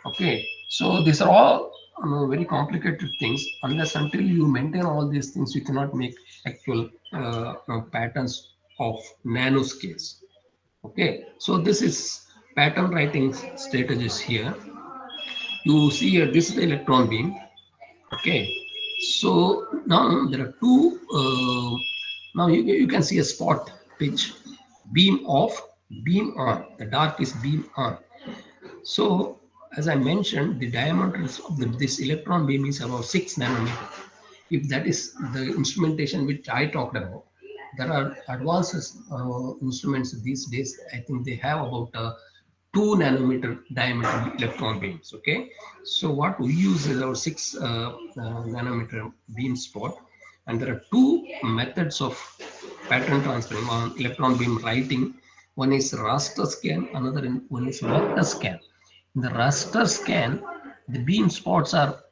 S2: Okay, so these are all very complicated things. Unless until you maintain all these things, you cannot make actual patterns of nanoscales. Okay, so this is pattern writing strategies here. You see here, this is the electron beam. Okay, so now there are two. Now you can see a spot pitch, beam off, beam on. The dark is beam on. So as I mentioned, the diameter of this electron beam is about 6 nanometer. If that is the instrumentation which I talked about, there are advanced instruments these days. I think they have about 2 nanometer diameter electron beams. Okay, so what we use is our 6 nanometer beam spot, and there are two methods of pattern transferring on electron beam writing. One is raster scan, another one is vector scan. In the raster scan, the beam spots are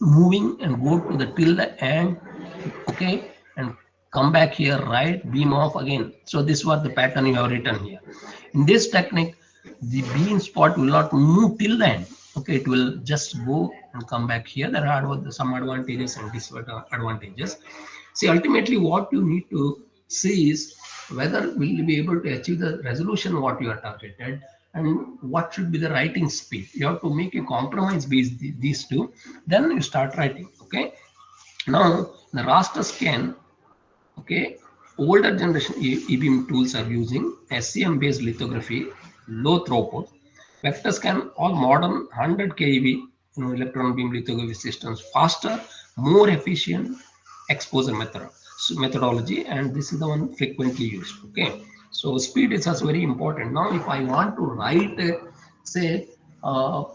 S2: moving and go to the tilde and okay, and come back here, right, beam off again. So this was the pattern you have written here. In this technique, the beam spot will not move till the end. Okay, it will just go and come back here. There are some advantages and disadvantages. See, ultimately what you need to see is whether will you be able to achieve the resolution what you are targeted, and what should be the writing speed. You have to make a compromise between these two, then you start writing. Okay, now the raster scan, okay, older generation e-beam tools are using SCM based lithography, low throughput. Vector scan, all modern 100 keV electron beam lithography systems, faster, more efficient exposure methodology, and this is the one frequently used. Okay, so speed is also very important. Now if I want to write say 10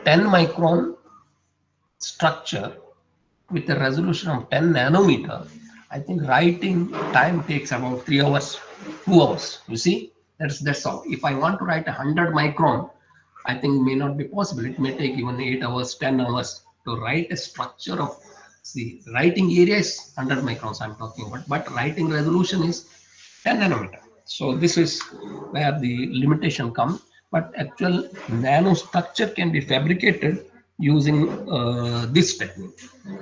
S2: micron structure with a resolution of 10 nanometer, I think writing time takes about 3 hours, 2 hours. You see, that's all. If I want to write 100 micron, I think may not be possible. It may take even 8 hours, 10 hours to write a structure of, see, writing area is 100 microns I'm talking about, but writing resolution is 10 nanometer. So this is where the limitation comes. But actual nanostructure can be fabricated using this technique.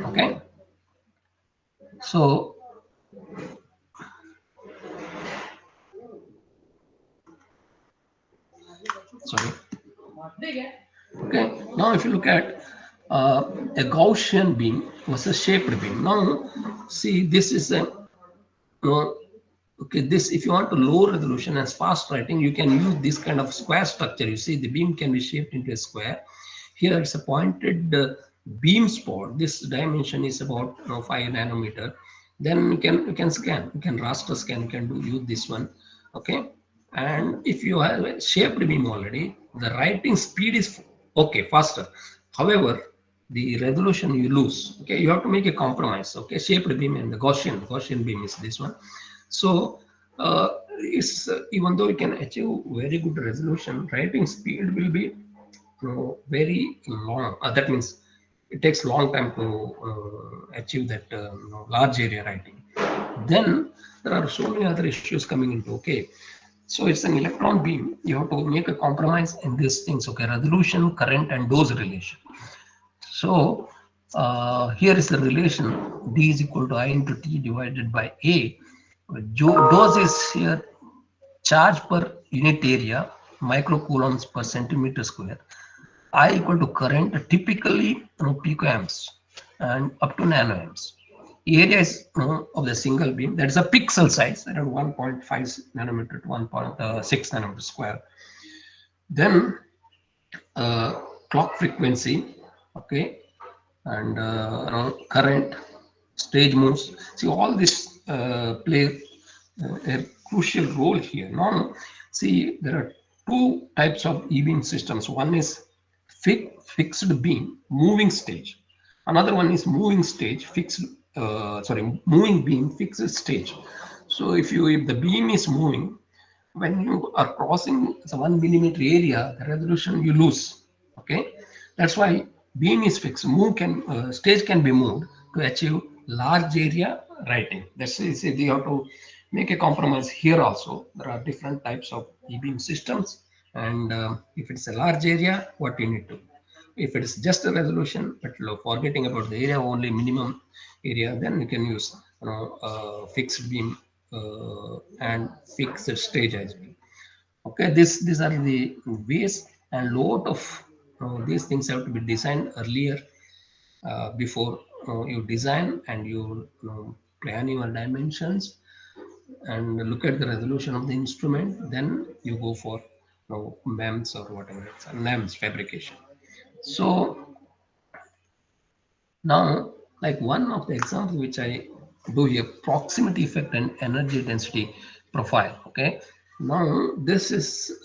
S2: Okay. So sorry. Okay. Now, if you look at a Gaussian beam versus shaped beam. Now, see, this is a okay. This, if you want to low resolution and fast writing, you can use this kind of square structure. You see, the beam can be shaped into a square. Here, it's a pointed beam spot. This dimension is about 5 nanometer. Then you can scan. You can raster scan. You can use this one. Okay. And if you have a shaped beam already, the writing speed is okay, faster. However, the resolution you lose. Okay, you have to make a compromise. Okay, shaped beam and the Gaussian beam is this one. So it's even though you can achieve very good resolution, writing speed will be very long. That means it takes long time to achieve that large area writing. Then there are so many other issues coming into. Okay, so it's an electron beam. You have to make a compromise in these things. Okay, resolution, current, and dose relation. So here is the relation: D is equal to I into T divided by A. Dose is here charge per unit area, microcoulombs per centimeter square. I equal to current, typically picoamps and up to nanoamps. Area is of the single beam, that is a pixel size, around 1.5 nanometer to 1.6 nanometer square. Then clock frequency, okay, and current, stage moves. See, all this play a crucial role here. Now, see, there are two types of E-beam systems. One is fixed beam, moving stage. Another one is moving stage, moving beam, fixed stage. So if the beam is moving, when you are crossing the 1 millimeter area, the resolution you lose. Okay, that's why beam is fixed. Stage can be moved to achieve large area writing. That's it. You have to make a compromise here also. There are different types of E-beam systems, and if it's a large area, what you need to. If it is just a resolution, but forgetting about the area, only minimum area, then you can use fixed beam and fixed stage as well. Okay, these are the ways, and lot of these things have to be designed earlier before you design and you plan your dimensions and look at the resolution of the instrument. Then you go for MEMS or whatever it's NEMS fabrication. So now, like one of the examples which I do here, proximity effect and energy density profile. Okay. Now this is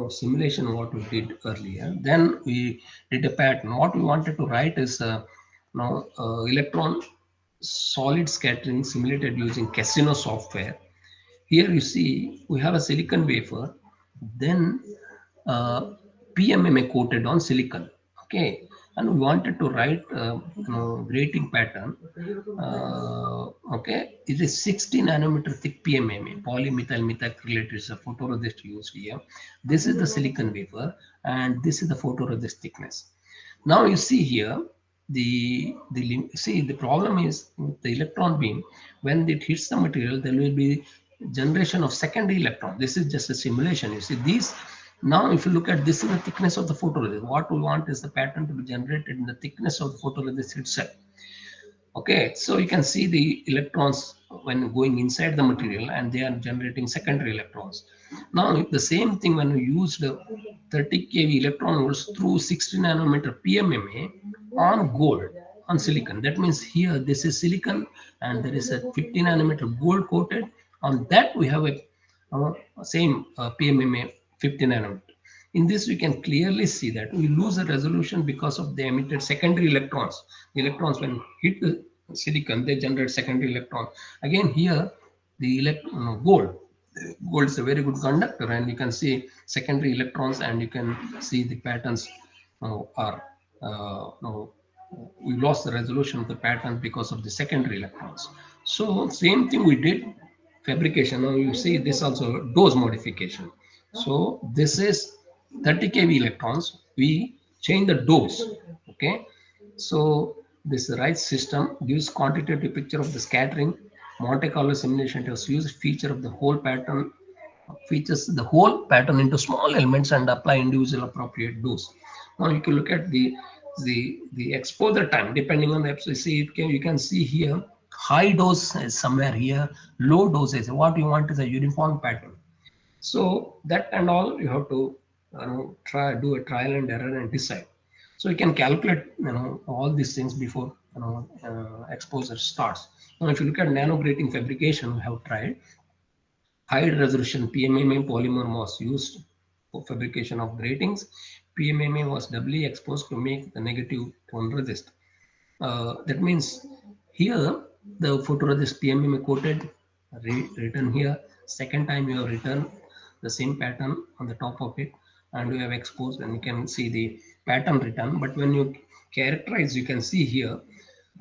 S2: simulation what we did earlier. Then we did a pattern. What we wanted to write is electron solid scattering simulated using Casino software. Here you see we have a silicon wafer, then PMMA coated on silicon. Okay, and we wanted to write grating pattern. Okay, it is 60 nanometer thick PMMA, polymethyl methacrylate is a photoresist used here. This is the silicon wafer, and this is the photoresist thickness. Now you see here the problem is the electron beam. When it hits the material, there will be generation of secondary electron. This is just a simulation. You see these. Now, if you look at this is the thickness of the photoresist. What we want is the pattern to be generated in the thickness of the photoresist itself. Okay, so you can see the electrons when going inside the material, and they are generating secondary electrons. Now, the same thing when we use the 30 kV electron volts through 60 nanometer PMMA on gold, on silicon. That means here this is silicon, and there is a 50 nanometer gold coated. On that we have a same PMMA 50 nanometer. In this, we can clearly see that we lose the resolution because of the emitted secondary electrons. The electrons, when hit the silicon, they generate secondary electron. Again, here, the gold is a very good conductor, and you can see secondary electrons, and you can see the patterns we lost the resolution of the pattern because of the secondary electrons. So same thing we did fabrication. Now you see this also dose modification. So this is 30 kV electrons. We change the dose. Okay. So this RISE system gives quantitative picture of the scattering. Monte Carlo simulation tests use feature of the whole pattern, features the whole pattern into small elements and apply individual appropriate dose. Now you can look at the exposure time depending on the FCC. You can see here high dose is somewhere here, low dose is what you want is a uniform pattern. So that and all you have to do a trial and error and decide. So you can calculate all these things before exposure starts. Now if you look at nano grating fabrication, we have tried. High resolution PMMA polymer was used for fabrication of gratings. PMMA was doubly exposed to make the negative tone resist. That means here the photoresist PMMA coated, written here. Second time you have written the same pattern on the top of it, and you have exposed, and you can see the pattern written. But when you characterize, you can see here,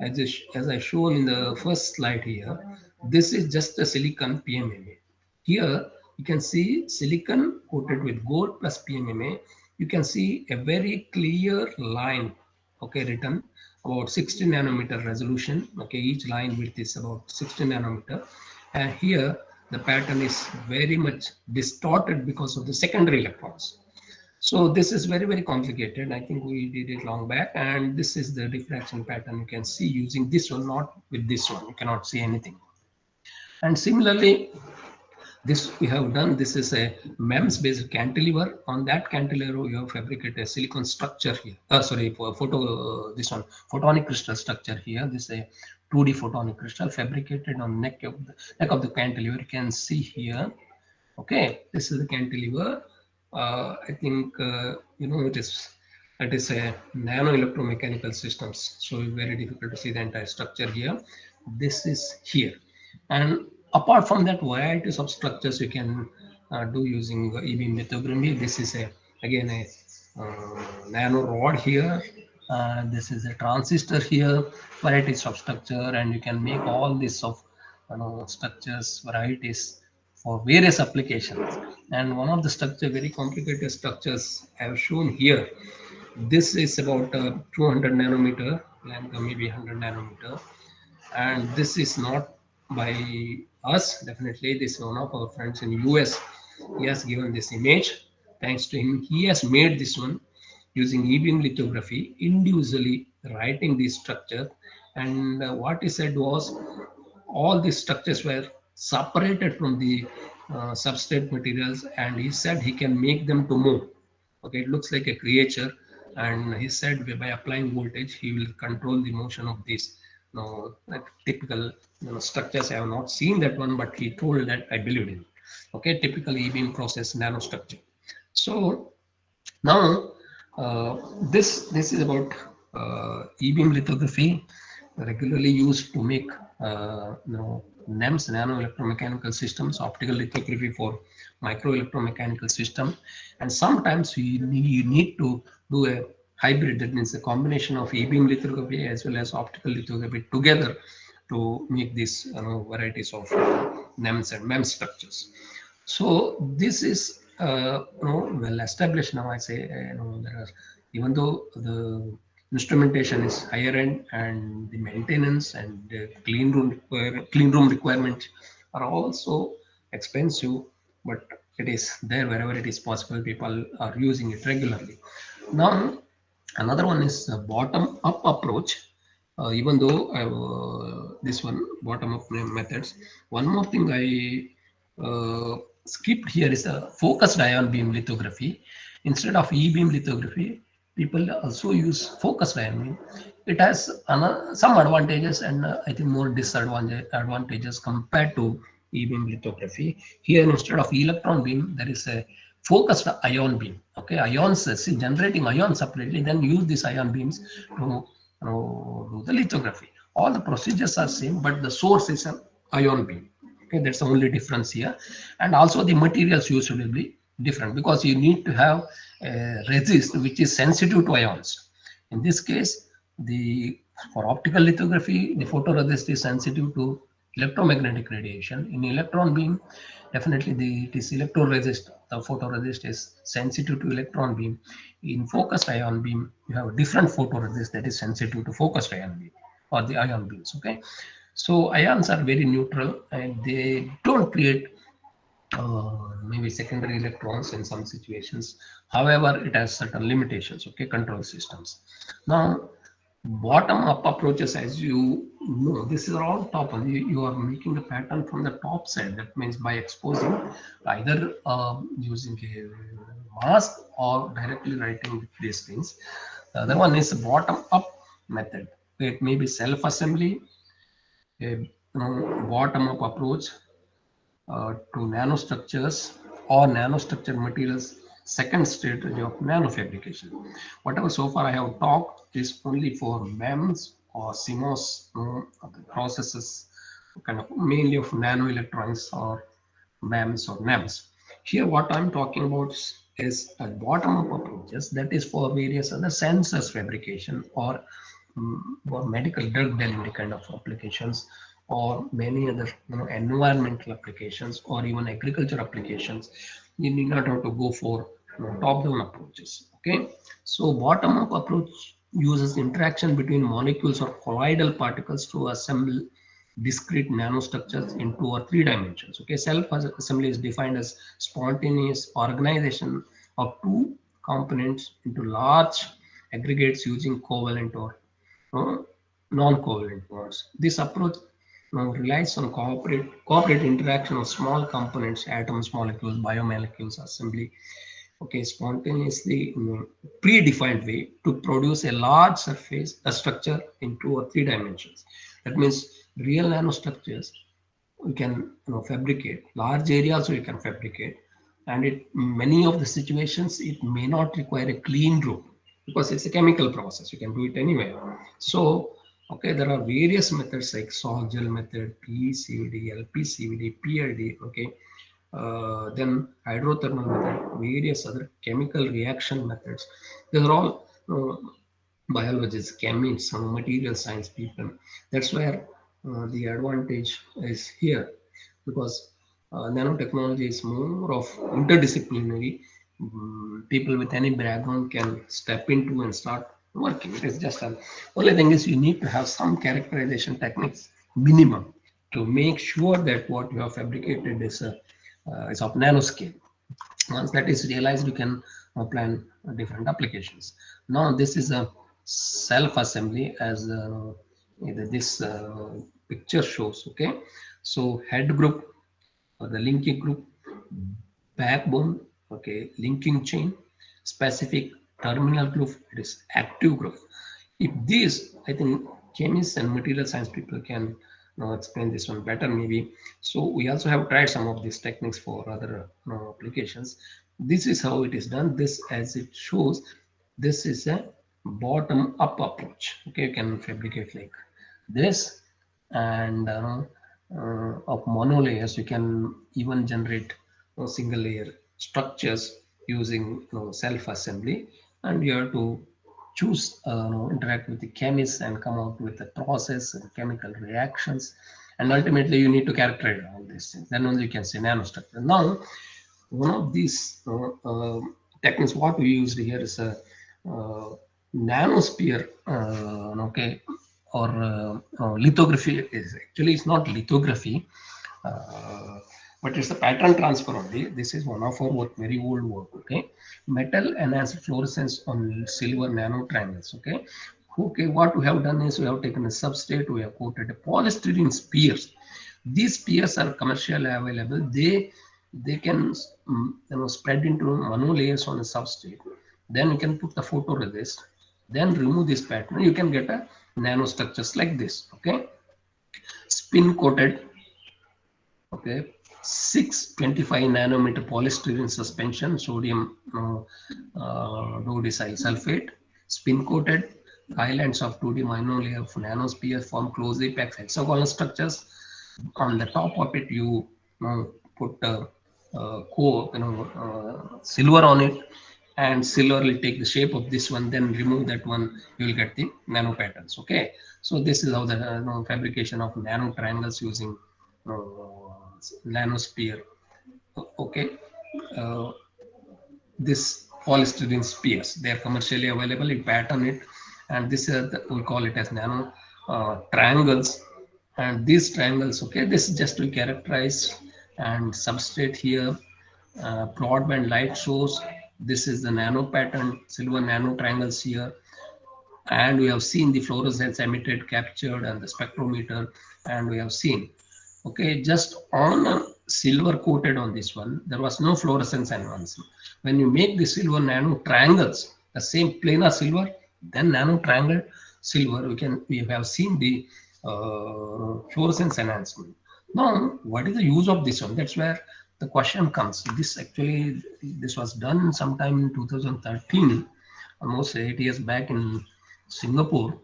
S2: as I shown in the first slide here, this is just a silicon PMMA. Here you can see silicon coated with gold plus PMMA. You can see a very clear line, okay, written about 60 nanometer resolution. Okay, each line width is about 60 nanometer, and here the pattern is very much distorted because of the secondary electrons. So this is very, very complicated. I think we did it long back, and this is the diffraction pattern you can see using this one, not with this one. You cannot see anything. And similarly, this we have done. This is a MEMS based cantilever. On that cantilever, you have fabricated a silicon structure here. For this one photonic crystal structure here. This is a 2D photonic crystal fabricated on neck of the cantilever. You can see here. Okay, this is the cantilever. I think it is a nano electromechanical systems. So it's very difficult to see the entire structure here. This is here, and apart from that, varieties of structures you can do using e-beam lithography. This is again a nano rod here. This is a transistor here. Varieties of structure, and you can make all this of structures, varieties for various applications. And one of the structure, very complicated structures I have shown here. This is about 200 nanometer, maybe 100 nanometer, and this is not by us, definitely. This is one of our friends in US. He has given this image. Thanks to him, he has made this one using e-beam lithography, individually writing this structure. And what he said was, all these structures were separated from the substrate materials, and he said he can make them to move. Okay, it looks like a creature, and he said by applying voltage, he will control the motion of these like typical structures. I have not seen that one, but he told that, I believed in. Okay, typical e-beam process nanostructure. So now this is about e-beam lithography, regularly used to make NEMS, nano electromechanical systems, optical lithography for micro electromechanical system, and sometimes you need to do a hybrid. That means a combination of e-beam lithography as well as optical lithography together to make these varieties of NEMS and MEMS structures. So this is well established now. I say there are, even though the instrumentation is higher end and the maintenance and the clean room requirements are also expensive, but it is there wherever it is possible. People are using it regularly. Now another one is the bottom up approach. Even though this one bottom up methods, one more thing I skipped here is a focused ion beam lithography. Instead of e-beam lithography, people also use focused ion beam. It has some advantages and I think more disadvantages compared to e-beam lithography. Here, instead of electron beam, there is a focused ion beam. Okay, ions, generating ions separately, then use these ion beams to do the lithography. All the procedures are same, but the source is an ion beam. Okay, that's the only difference here. And also the materials used will be different because you need to have a resist which is sensitive to ions. In this case, for optical lithography, the photoresist is sensitive to electromagnetic radiation. In electron beam, definitely it is electroresist. The photoresist is sensitive to electron beam. In focused ion beam, you have a different photoresist that is sensitive to focused ion beam or the ion beams. Okay, so ions are very neutral and they don't create maybe secondary electrons in some situations. However, it has certain limitations. Okay, control systems. Now, bottom-up approaches, as you know, this is all top. You are making the pattern from the top side. That means by exposing either using a mask or directly writing these things. The other one is a bottom-up method. It may be self-assembly, a bottom-up approach to nanostructures or nanostructure materials, second strategy of nanofabrication. Whatever so far I have talked is only for MEMS or CMOS processes, kind of mainly of nanoelectronics or MEMS or NEMS. Here what I'm talking about is a bottom-up approaches, that is for various other sensors fabrication or for medical drug delivery kind of applications or many other environmental applications or even agriculture applications. You need not have to go for top-down approaches. Okay, so bottom-up approach uses interaction between molecules or colloidal particles to assemble discrete nanostructures in 2 or 3 dimensions. Okay, self-assembly is defined as spontaneous organization of two components into large aggregates using covalent or non-covalent bonds. This approach relies on cooperative interaction of small components, atoms, molecules, biomolecules, assembly, okay, spontaneously predefined way to produce a large surface, a structure in 2 or 3 dimensions. That means real nanostructures we can fabricate, large area also you can fabricate, and it many of the situations it may not require a clean room because it's a chemical process, you can do it anywhere. So okay, there are various methods like sol gel method, PECVD, LPCVD, PLD, okay, then hydrothermal method, various other chemical reaction methods. These are all biologists, chemists, some material science people. That's where the advantage is here, because nanotechnology is more of interdisciplinary. People with any background can step into and start working. It is just a only thing is you need to have some characterization techniques minimum to make sure that what you have fabricated is of nanoscale. Once that is realized, you can plan different applications. Now this is a self-assembly as this picture shows. Okay, so head group or the linking group, backbone, okay, linking chain, specific terminal group, it is active group. If this, I think chemists and material science people can explain this one better maybe. So we also have tried some of these techniques for other applications. This is how it is done. This, as it shows, this is a bottom up approach. Okay, you can fabricate like this, and of monolayers you can even generate single layer structures using self assembly, and you have to choose interact with the chemists and come out with a process and chemical reactions, and ultimately you need to characterize all these things, then only you can say nanostructure. Now one of these techniques what we used here is a nanosphere, okay, or lithography. Is actually it's not lithography, but it's a pattern transfer only. This is one of our work, very old work. Okay, metal enhanced fluorescence on silver nano triangles. Okay, okay, what we have done is we have taken a substrate, we have coated a polystyrene spheres. These spheres are commercially available. They can spread into monolayers on a substrate. Then you can put the photoresist, then remove this pattern. You can get a nanostructures like this. Okay, spin coated. Okay, 625 nanometer polystyrene suspension, sodium sulfate, spin coated. Islands of 2D monolayer of nanosphere form closely packed hexagonal structures. On the top of it, you put silver on it. and silver will take the shape of this one, then remove that one, you will get the nano patterns. Okay, so this is how the fabrication of nano triangles using nanosphere. Okay, this polystyrene spheres, they are commercially available. You pattern it, and this is we call it as nano triangles. And these triangles, okay, this is just to characterize and substrate here. Broadband light source, this is the nano pattern, silver nano triangles here. And we have seen the fluorescence emitted, captured, and the spectrometer, and we have seen, okay, just on silver coated on this one, there was no fluorescence enhancement. When you make the silver nano triangles, the same planar silver, then nano triangle silver, we have seen the fluorescence enhancement. Now, what is the use of this one? That's where the question comes. This was done sometime in 2013, almost 8 years back in Singapore.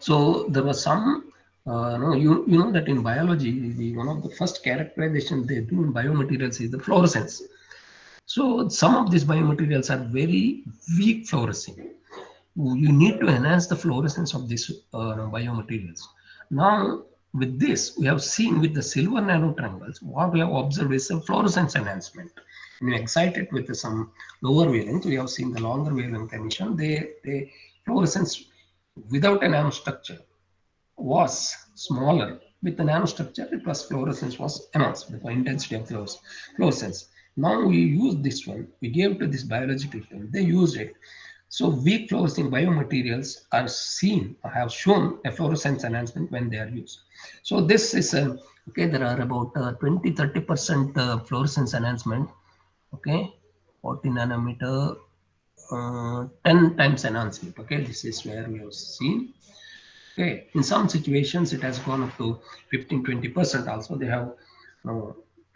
S2: So there was some, you know that in biology, one of the first characterization they do in biomaterials is the fluorescence. So some of these biomaterials are very weak fluorescing. You need to enhance the fluorescence of these biomaterials. Now, with this, we have seen with the silver nano triangles, what we have observed is a fluorescence enhancement. When you excite it with some lower wavelength, we have seen the longer wavelength emission, the fluorescence without a nanostructure was smaller. With the nanostructure, it was fluorescence was enhanced with the intensity of fluorescence. Now we use this one, we gave to this biological team, they used it. So weak fluorescing biomaterials are seen, have shown a fluorescence enhancement when they are used. So this is, okay, there are about 20-30% fluorescence enhancement, okay, 40 nanometer, 10 times enhancement, okay, this is where we have seen. Okay, in some situations it has gone up to 15-20% also. They have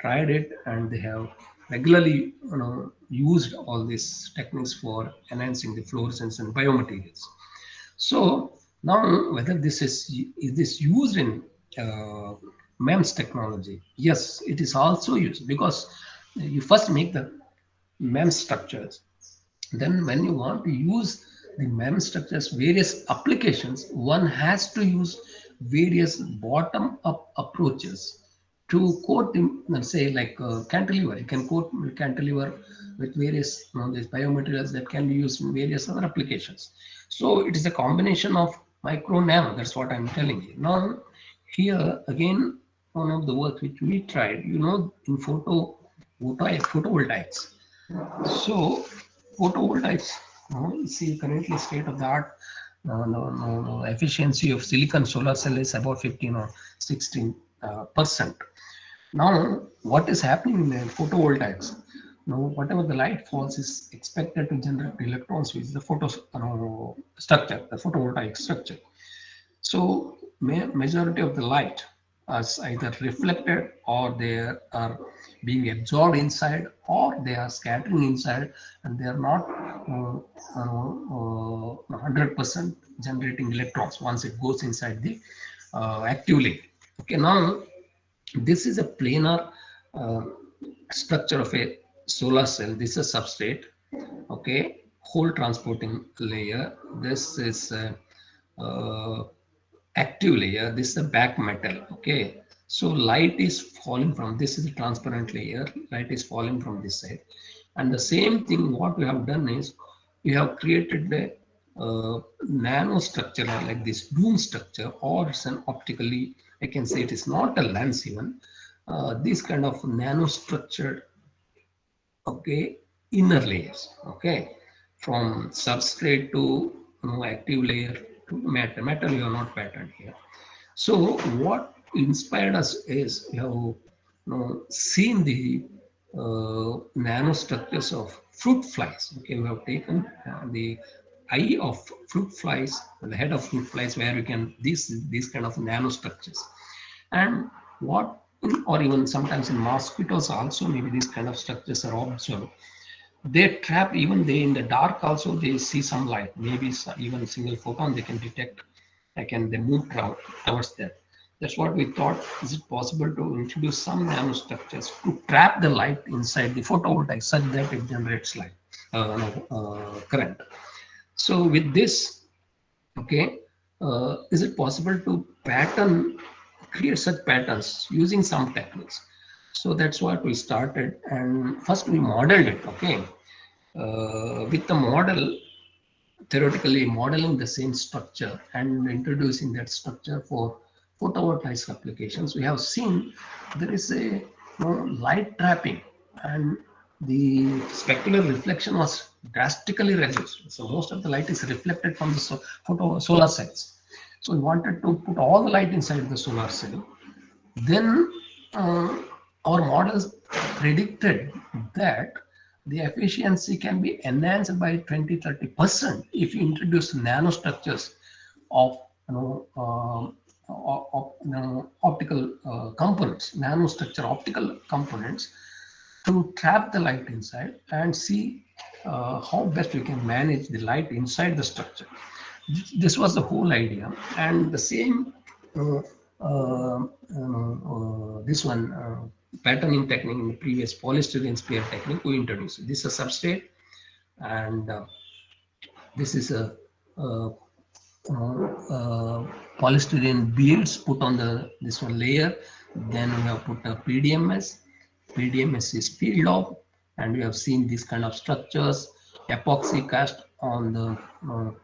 S2: tried it, and they have regularly used all these techniques for enhancing the fluorescence and biomaterials. So now, whether this is this used in MEMS technology? Yes, it is also used, because you first make the MEMS structures. Then when you want to use the MEMS structures, various applications, one has to use various bottom-up approaches to coat them. Let's say like cantilever, you can coat cantilever with various these biomaterials that can be used in various other applications. So it is a combination of micro nano. That's what I'm telling you. Now here again, one of the work which we tried, in photovoltaics. So photovoltaics, see currently state of the art, efficiency of silicon solar cell is about 15 or 16%. Now, what is happening in photovoltaics? Now, whatever the light falls is expected to generate electrons, which is the structure, the photovoltaic structure. So, majority of the light is either reflected, or they are being absorbed inside, or they are scattering inside, and they are not 100% generating electrons once it goes inside the active layer. Okay, now this is a planar structure of a solar cell. This is a substrate, okay, whole transporting layer. This is a active layer. This is the back metal, okay. So light is falling from, this is a transparent layer, light is falling from this side. And the same thing what we have done is, we have created a nano structure like this dome structure, or it's an optically, I can say it is not a lens even, this kind of nano structured, okay, inner layers, okay, from substrate to active layer to metal you are not patterned here. So what inspired us is, we have seen the nanostructures of fruit flies. Okay, we have taken the eye of fruit flies, the head of fruit flies, where we can these kind of nanostructures, and or even sometimes in mosquitoes also, maybe these kind of structures are observed. They trap, even they in the dark also they see some light, maybe even single photon they can detect, they move towards that. That's what we thought. Is it possible to introduce some nanostructures to trap the light inside the photovoltaic such that it generates light? current. So with this, okay, is it possible to create such patterns using some techniques? So that's what we started, and first we modeled it, okay, with the model, theoretically modeling the same structure and introducing that structure for photovoltaic applications. We have seen there is a light trapping, and the specular reflection was drastically reduced. So most of the light is reflected from the solar cells. So we wanted to put all the light inside the solar cell. Then our models predicted that the efficiency can be enhanced by 20-30% if you introduce nanostructures of optical components, nanostructure optical components, to trap the light inside and see how best we can manage the light inside the structure. This was the whole idea, and the same this one patterning technique in the previous polystyrene sphere technique we introduced. This is a substrate, and this is a polystyrene beads put on this one layer. Then we have put a PDMS. PDMS is peeled off, and we have seen these kind of structures, epoxy cast on the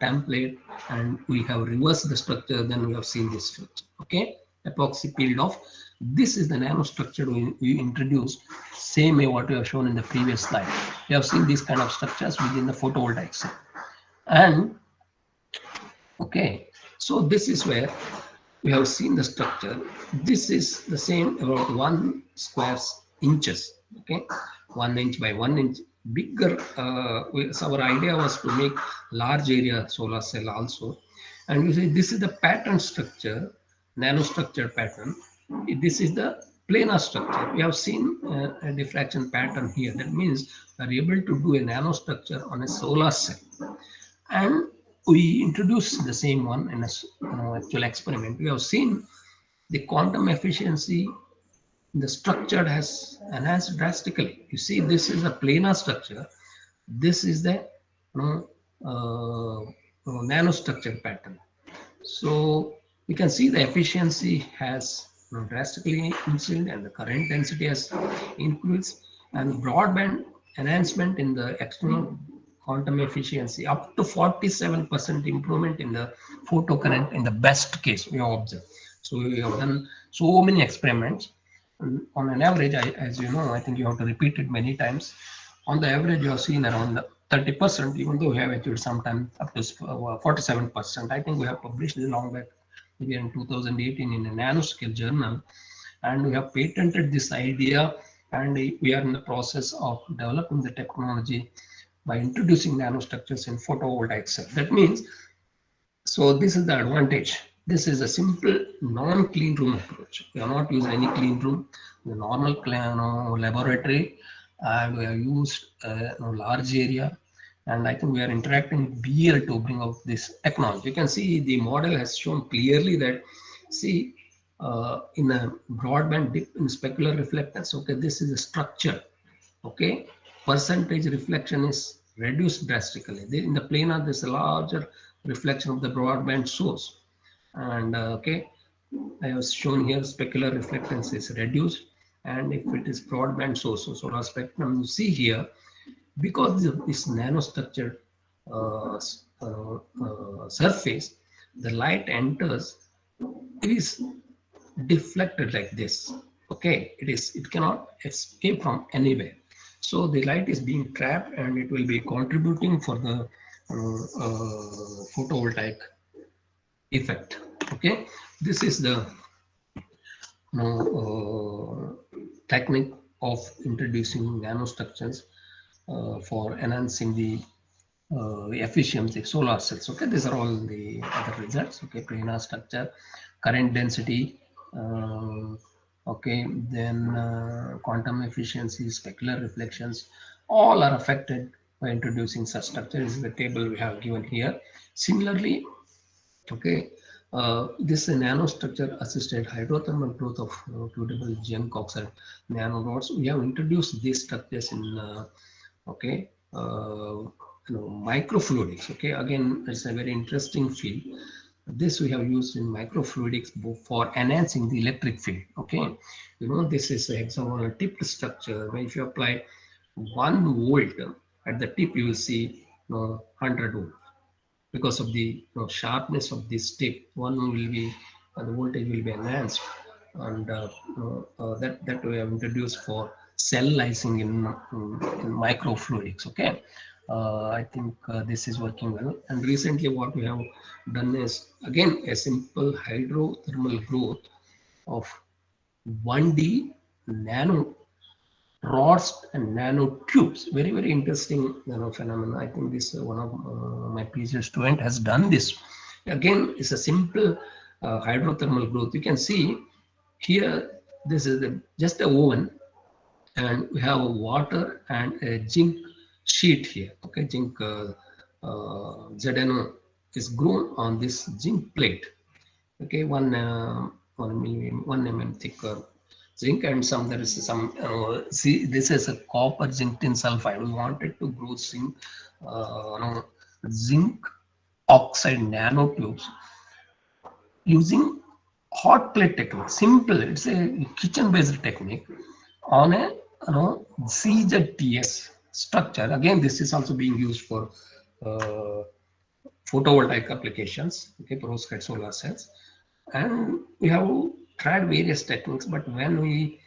S2: template, and we have reversed the structure. Then we have seen this structure. Okay, epoxy peeled off. This is the nanostructure we introduced, same way what we have shown in the previous slide. We have seen these kind of structures within the photovoltaic cell. And okay, so this is where we have seen the structure. This is the same, about 1 square inches. Okay, 1 inch by 1 inch. Bigger. So our idea was to make large area solar cell also. And you see, this is the pattern structure, nanostructure pattern. This is the planar structure. We have seen a diffraction pattern here. That means we are able to do a nanostructure on a solar cell. And we introduced the same one in a actual experiment. We have seen the quantum efficiency, the structure has enhanced drastically. You see, this is a planar structure. This is the nanostructure pattern. So we can see the efficiency has drastically increased, and the current density has increased, and broadband enhancement in the external quantum efficiency up to 47% improvement in the photocurrent in the best case we have observed. So we have done so many experiments. On an average, as you know, I think you have to repeat it many times. On the average, you have seen around 30%, even though we have achieved sometimes up to 47%. I think we have published this long back, maybe in 2018 in a nanoscale journal, and we have patented this idea, and we are in the process of developing the technology by introducing nanostructures in photovoltaic cell. That means, so this is the advantage. This is a simple non-clean room approach. We are not using any clean room, the normal laboratory, and we have used large area. And I think we are interacting with BL to bring out this technology. You can see the model has shown clearly that, see, in a broadband dip in specular reflectance, okay, this is a structure, okay, percentage reflection is reduced drastically. In the planar, there's a larger reflection of the broadband source. And okay, I have shown here specular reflectance is reduced, and if it is broadband source, so solar spectrum, you see here, because of this nanostructured surface, the light enters, it is deflected like this. Okay, it cannot escape from anywhere. So the light is being trapped, and it will be contributing for the photovoltaic effect. Okay, this is the technique of introducing nanostructures for enhancing the efficiency of solar cells. Okay, these are all the other results. Okay, planar structure, current density, okay, then quantum efficiency, specular reflections, all are affected by introducing such structure. This is the table we have given here. Similarly, okay, this is a nanostructure assisted hydrothermal growth of Q-double zinc oxide nanorods. We have introduced these structures in okay, microfluidics. Okay, again, it's a very interesting field. This we have used in microfluidics for enhancing the electric field. Okay, this is an example of a tipped structure where if you apply 1 volt at the tip, you will see 100 volt because of the sharpness of this tip. One will be the voltage will be enhanced, and that we have introduced for cell lysing in microfluidics. Okay, I think this is working well. And recently, what we have done is again a simple hydrothermal growth of 1D nano rods and nanotubes. Very, very interesting phenomenon. I think this one of my PhD student has done this. Again, it's a simple hydrothermal growth. You can see here, this is just a oven, and we have water and a zinc sheet here. Okay, zinc ZNO is grown on this zinc plate. Okay, 1 mm thick zinc, and there is some see, this is a copper zinc tin sulfide. We wanted to grow zinc oxide nanotubes using hot plate technique. Simple, it's a kitchen based technique on a CZTS structure. Again, this is also being used for photovoltaic applications, okay, perovskite solar cells. And we have tried various techniques, but when we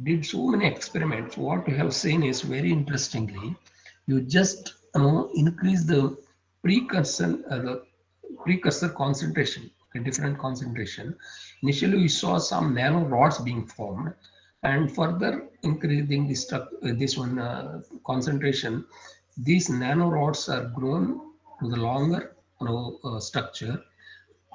S2: did so many experiments, what we have seen is very interestingly, you just increase the precursor concentration, a different concentration. Initially, we saw some nano rods being formed, and further increasing this concentration, these nano rods are grown to the longer structure.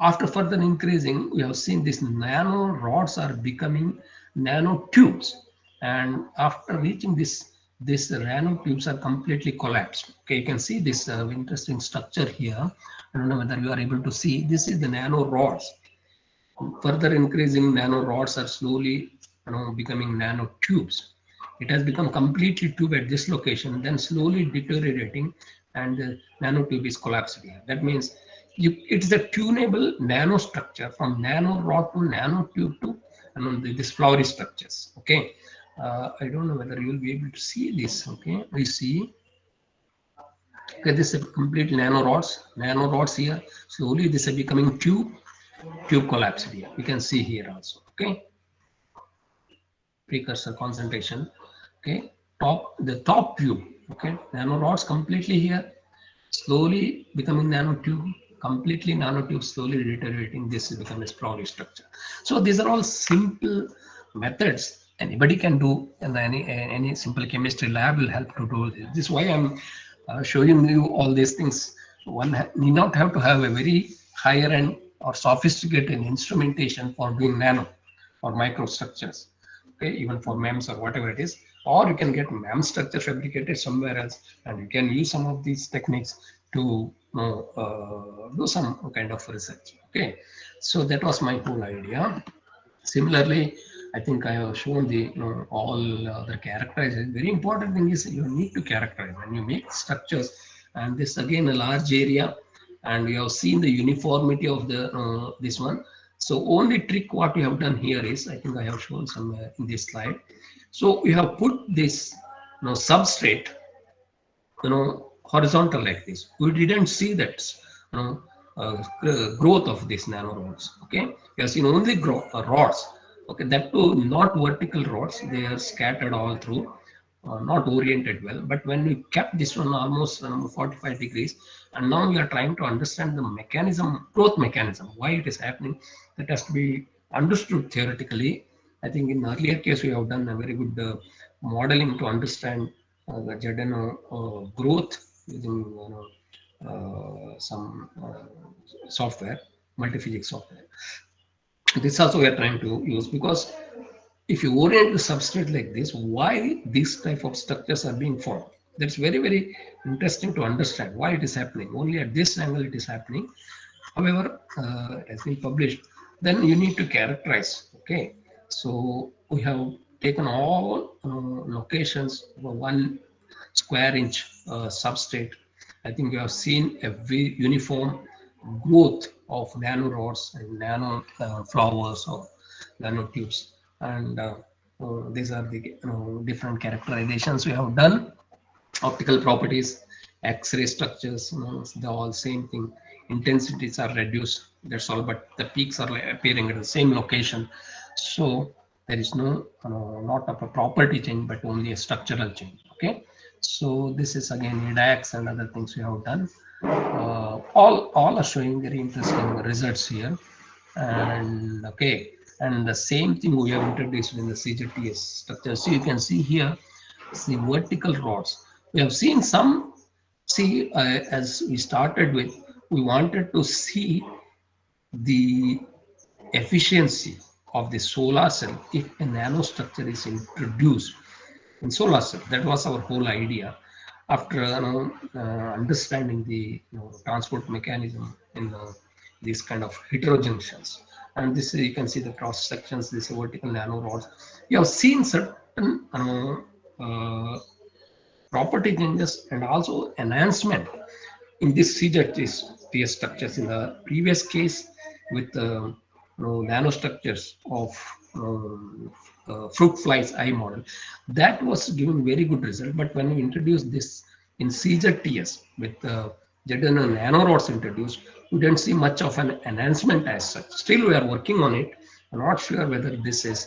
S2: After further increasing, we have seen these nano rods are becoming nanotubes, and after reaching these nanotubes are completely collapsed. Okay, you can see this interesting structure here. I don't know whether you are able to see. This is the nano rods. Further increasing, nano rods are slowly becoming nanotubes. It has become completely tube at this location, then slowly deteriorating, and the nanotube is collapsed here. That means it's a tunable nanostructure from nano rod to nanotube to these flowery structures. Okay, I don't know whether you will be able to see this. Okay, we see. Okay, this is complete nano rods here. Slowly, this is becoming tube collapsed here. You can see here also. Okay, precursor concentration. Okay, the top tube. Okay, nano rods completely here, slowly becoming nanotube, completely nanotube, slowly deteriorating. This is becoming a flowery structure. So these are all simple methods anybody can do, and any simple chemistry lab will help to do this. This is why I'm showing you all these things. One need not have to have a very higher end or sophisticated instrumentation for doing nano or microstructures. Okay, even for MEMS or whatever it is, or you can get MEMS structure fabricated somewhere else, and you can use some of these techniques to do some kind of research. Okay, so that was my whole idea. Similarly, I think I have shown the all the characterization. Very important thing is you need to characterize when you make structures, and this again a large area, and you have seen the uniformity of the this one. So only trick what we have done here is, I think I have shown somewhere in this slide. So we have put this substrate horizontal like this. We didn't see that growth of these nano rods. Okay, we have seen only rods. Okay, that too not vertical rods. They are scattered all through, not oriented well. But when we kept this one almost 45 degrees, and now we are trying to understand the mechanism, growth mechanism, why it is happening. That has to be understood theoretically. I think in earlier case we have done a very good modeling to understand the ZNO growth using some software, multi-physics software. This also we are trying to use, because if you orient the substrate like this, why these type of structures are being formed? That's very, very interesting to understand why it is happening. Only at this angle it is happening. However, it has been published. Then you need to characterize. Okay, so we have taken all locations for one square inch substrate. I think you have seen a very uniform growth of nano rods and nano flowers or nanotubes, and these are the different characterizations we have done. Optical properties, X-ray structures, they're all same thing. Intensities are reduced, that's all, but the peaks are appearing at the same location. So there is no not of a property change, but only a structural change. Okay, so this is again EDAX and other things we have done. All are showing very interesting results here. And okay, and the same thing we have introduced in the CGTS structure. So you can see here, the vertical rods. We have seen some, see, as we started with, we wanted to see the efficiency of the solar cell if a nanostructure is introduced in solar cell. That was our whole idea. After understanding the transport mechanism in these kind of heterojunctions, and this you can see the cross sections, this vertical nanorods. You have seen certain property changes and also enhancement in this CGTS structures. In the previous case with nanostructures of fruit flies eye model, that was giving very good result. But when we introduced this in CGTS with ZNO nanorods introduced, we didn't see much of an enhancement as such. Still, we are working on it. I'm not sure whether this is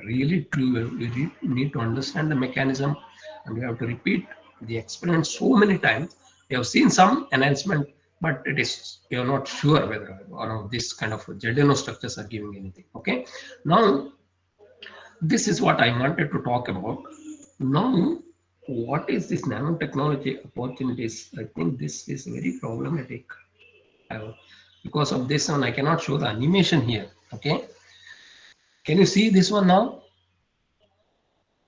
S2: really true. We need to understand the mechanism, and we have to repeat the experiment so many times. We have seen some enhancement, but it is, we are not sure whether this kind of ZNO structures are giving anything. Okay, now this is what I wanted to talk about. Now, what is this nanotechnology opportunities? I think this is very problematic. Because of this one, I cannot show the animation here. Okay, can you see this one now?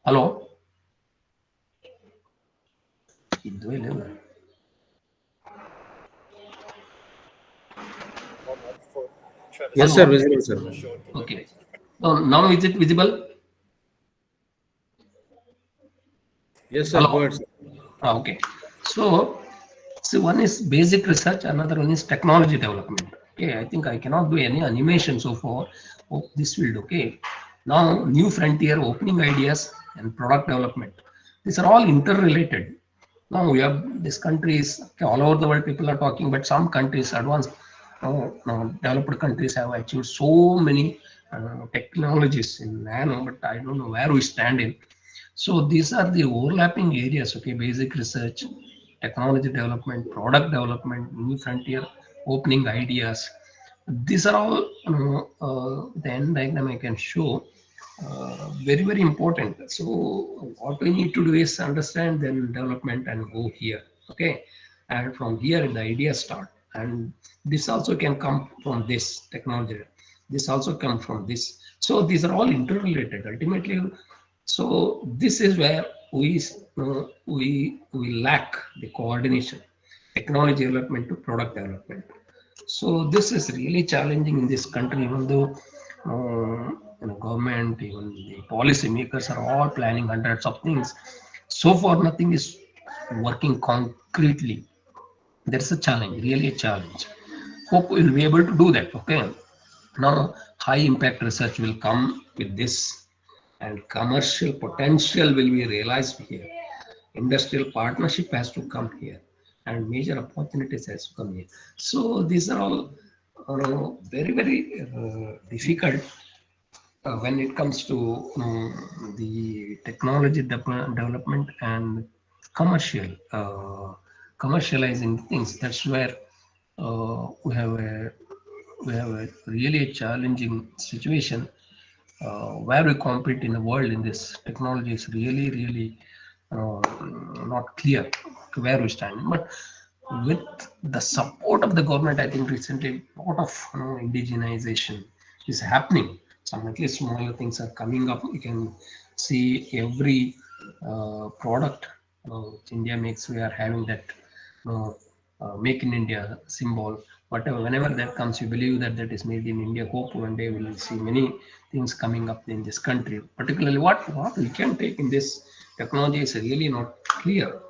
S2: Hello?
S6: Yes, sir. Visible, sir.
S2: Okay. Now is it visible?
S6: Yes, sir.
S2: Hello?
S6: Go ahead, sir.
S2: Okay. So one is basic research, another one is technology development. Okay, I think I cannot do any animation so far of this field. Okay. Now new frontier, opening ideas and product development. These are all interrelated. Now we have these countries, okay, all over the world people are talking, but some countries, advanced developed countries have achieved so many technologies in nano, but I don't know where we stand in. So these are the overlapping areas. Okay, basic research, technology development, product development, new frontier, opening ideas. These are all the Venn diagram I can show. Very, very important. So what we need to do is understand then development and go here. Okay, and from here the ideas start, and this also can come from this technology, this also come from this. So these are all interrelated ultimately. So this is where we lack the coordination, technology development to product development. So this is really challenging in this country, even though government, even the policy makers are all planning hundreds of things. So far, nothing is working concretely. That's a challenge, really a challenge. Hope we'll be able to do that. Okay. Now, high impact research will come with this, and commercial potential will be realized here. Industrial partnership has to come here, and major opportunities has to come here. So these are all very, very difficult when it comes to the technology development and commercial commercializing things. That's where we have a really challenging situation where we compete in the world in this technology is really not clear where we stand. But with the support of the government, I think recently a lot of indigenization is happening. Some at least smaller things are coming up. You can see every product India makes. We are having that make in India symbol. Whatever, whenever that comes, you believe that that is made in India. Hope one day we will see many things coming up in this country. Particularly, what we can take in this technology is really not clear.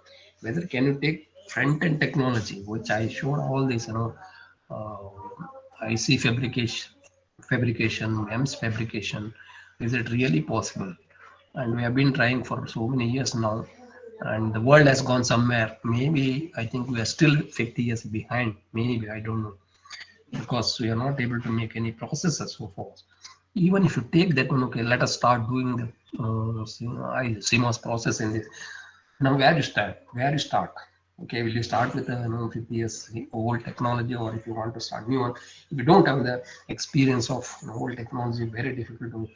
S2: Whether can you take front-end technology, which I showed all this, IC fabrication, MEMS fabrication, is it really possible? And we have been trying for so many years now, and the world has gone somewhere. Maybe I think we are still 50 years behind. Maybe I don't know, because we are not able to make any processors so far. Even if you take that one, okay, let us start doing the CMOS process in this. Now, where you start? Where you start? Okay, will you start with a 50 years old technology, or if you want to start new one? If you don't have the experience of old technology, very difficult to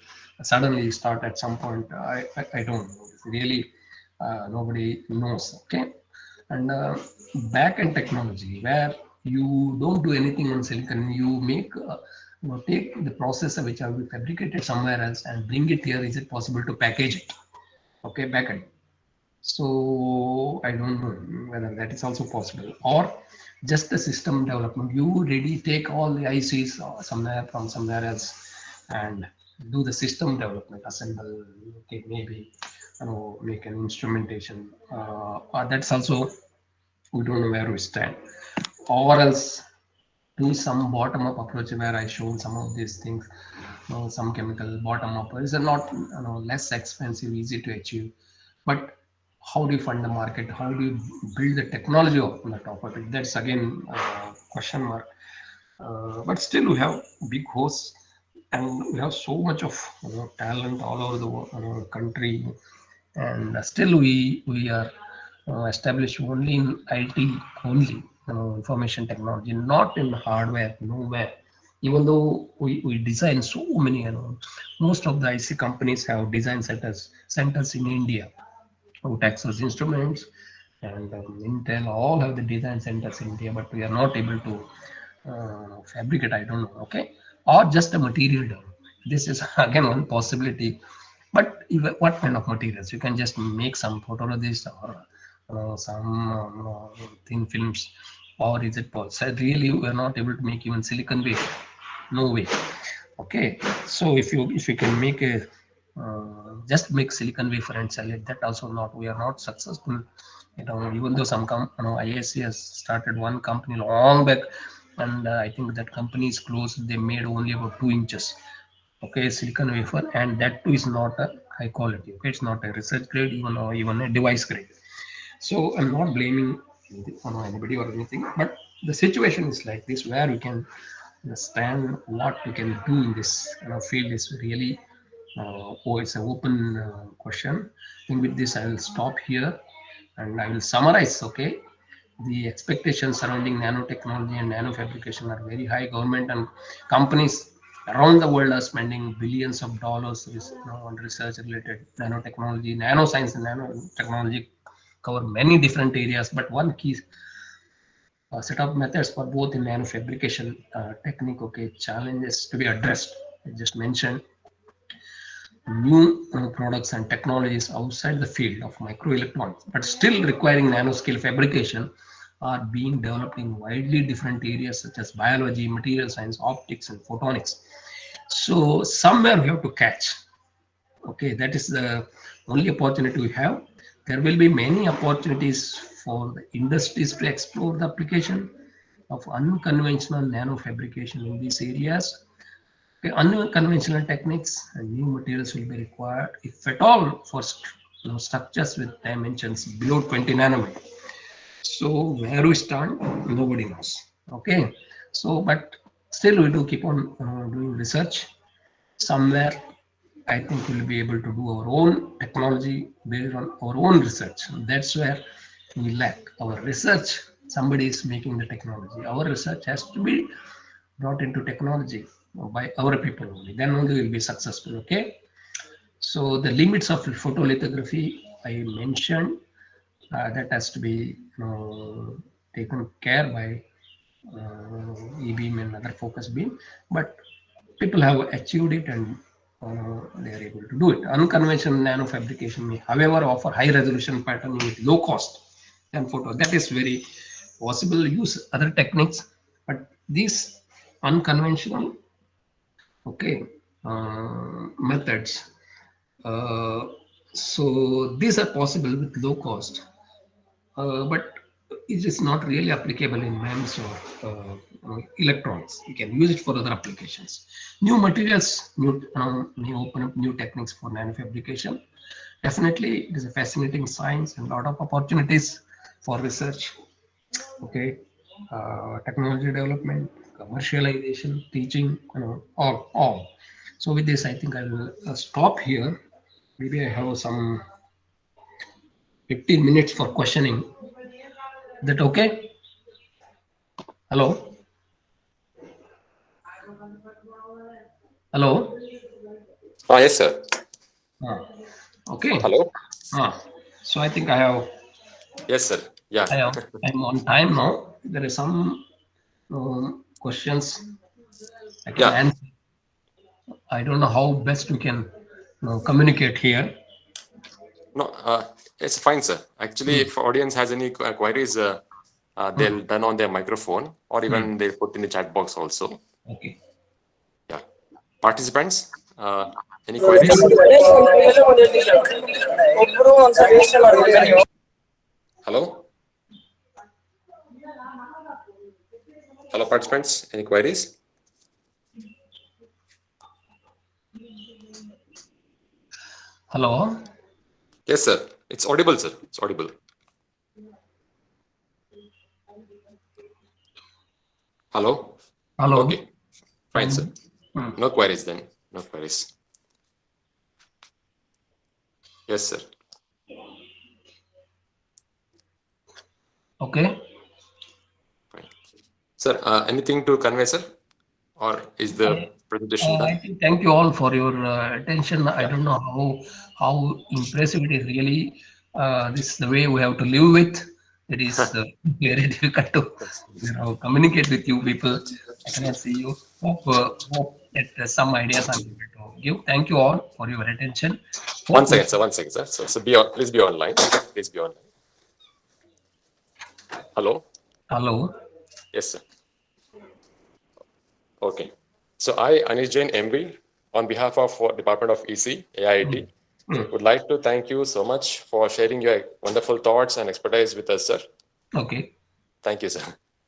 S2: suddenly start at some point. I don't know. It's really, nobody knows. Okay, and back-end technology, where you don't do anything on silicon, you make take the processor which have been fabricated somewhere else and bring it here. Is it possible to package it? Okay, backend. So I don't know whether that is also possible, or just the system development. You really take all the ICs somewhere from somewhere else and do the system development, assemble. Okay, maybe make an instrumentation. Or that's also, we don't know where we stand, or else do some bottom-up approach where I showed some of these things. Some chemical bottom-up is not less expensive, easy to achieve, but how do you fund the market? How do you build the technology on the top of it? That's again question mark. But still, we have big hosts, and we have so much of talent all over the country, and still we are established only in IT only, information technology, not in hardware, nowhere. Even though we design so many, most of the IC companies have design centers in India. Texas Instruments and Intel all have the design centers in India, but we are not able to fabricate. I don't know. Okay, or just a material down. This is again one possibility. But even what kind of materials? You can just make some photoresist or some thin films, or is it possible? Really, we are not able to make even silicon wafer. No way. Okay, so if you can make a just make silicon wafer and sell it, that also not, we are not successful. Even though some ISC has started one company long back, and I think that company is closed. They made only about 2 inches, okay, silicon wafer, and that too is not a high quality. Okay, it's not a research grade, even a device grade. So I'm not blaming anybody or anything, but the situation is like this, where we can understand what we can do in this field is really it's an open question. I think with this I will stop here and I will summarize. Okay, the expectations surrounding nanotechnology and nanofabrication are very high. Government and companies around the world are spending billions of dollars on research related nanotechnology. Nanoscience and nanotechnology cover many different areas, but one key set of methods for both in nanofabrication technique. Okay, challenges to be addressed. I just mentioned new products and technologies outside the field of microelectronics, but still requiring nanoscale fabrication, are being developed in widely different areas such as biology, material science, optics, and photonics. So somewhere we have to catch. Okay, that is the only opportunity we have. There will be many opportunities for the industries to explore the application of unconventional nanofabrication in these areas. Okay, unconventional techniques and new materials will be required, if at all, for structures with dimensions below 20 nanometer. So where we stand, nobody knows. Okay, so but still we do keep on doing research. Somewhere I think we'll be able to do our own technology based on our own research. That's where we lack. Our research, somebody is making the technology. Our research has to be brought into technology by our people only. Then only we'll be successful. Okay. So the limits of photolithography I mentioned, that has to be taken care by e-beam and other focus beam, but people have achieved it and they are able to do it. Unconventional nanofabrication may, however, offer high resolution patterning with low cost than photo. That is very possible. Use other techniques, but these unconventional, okay, methods So these are possible with low cost, but it is not really applicable in MEMS or electronics. You can use it for other applications. New materials, new open up new techniques for nanofabrication. Definitely, it is a fascinating science and a lot of opportunities for research. Okay, technology development, commercialization, teaching, all. So with this, I think I will stop here. Maybe I have some 15 minutes for questioning. Is that okay? Hello? Hello?
S5: Yes, sir.
S2: Okay.
S5: Hello?
S2: So I think I have.
S5: Yes, sir. Yeah.
S2: I'm on time now. There are some questions I can answer. I don't know how best we can communicate here.
S5: No, it's fine, sir. Actually, if audience has any queries, they'll turn on their microphone or even they'll put in the chat box also.
S2: Okay.
S5: Yeah. Participants, any queries? Hello? Hello, participants, any queries?
S2: Hello?
S5: Yes, sir. It's audible, sir. It's audible. Hello?
S2: Hello?
S5: Okay. Fine, sir. No queries then. No queries. Yes, sir.
S2: Okay.
S5: Fine. Sir, anything to convey, sir? Or is the presentation done?
S2: Thank you all for your attention. I don't know how impressive it is really. This is the way we have to live with. It is very difficult to communicate with you people. I cannot see you. Hope that some ideas I'm able to give. Thank you all for your attention.
S5: One second, sir. One second, sir. So please be online. Please be online. Hello?
S2: Hello.
S5: Yes, sir. Okay. So I, Anish Jain, MB, on behalf of Department of EC, AIIT, would like to thank you so much for sharing your wonderful thoughts and expertise with us, sir.
S2: Okay.
S5: Thank you, sir.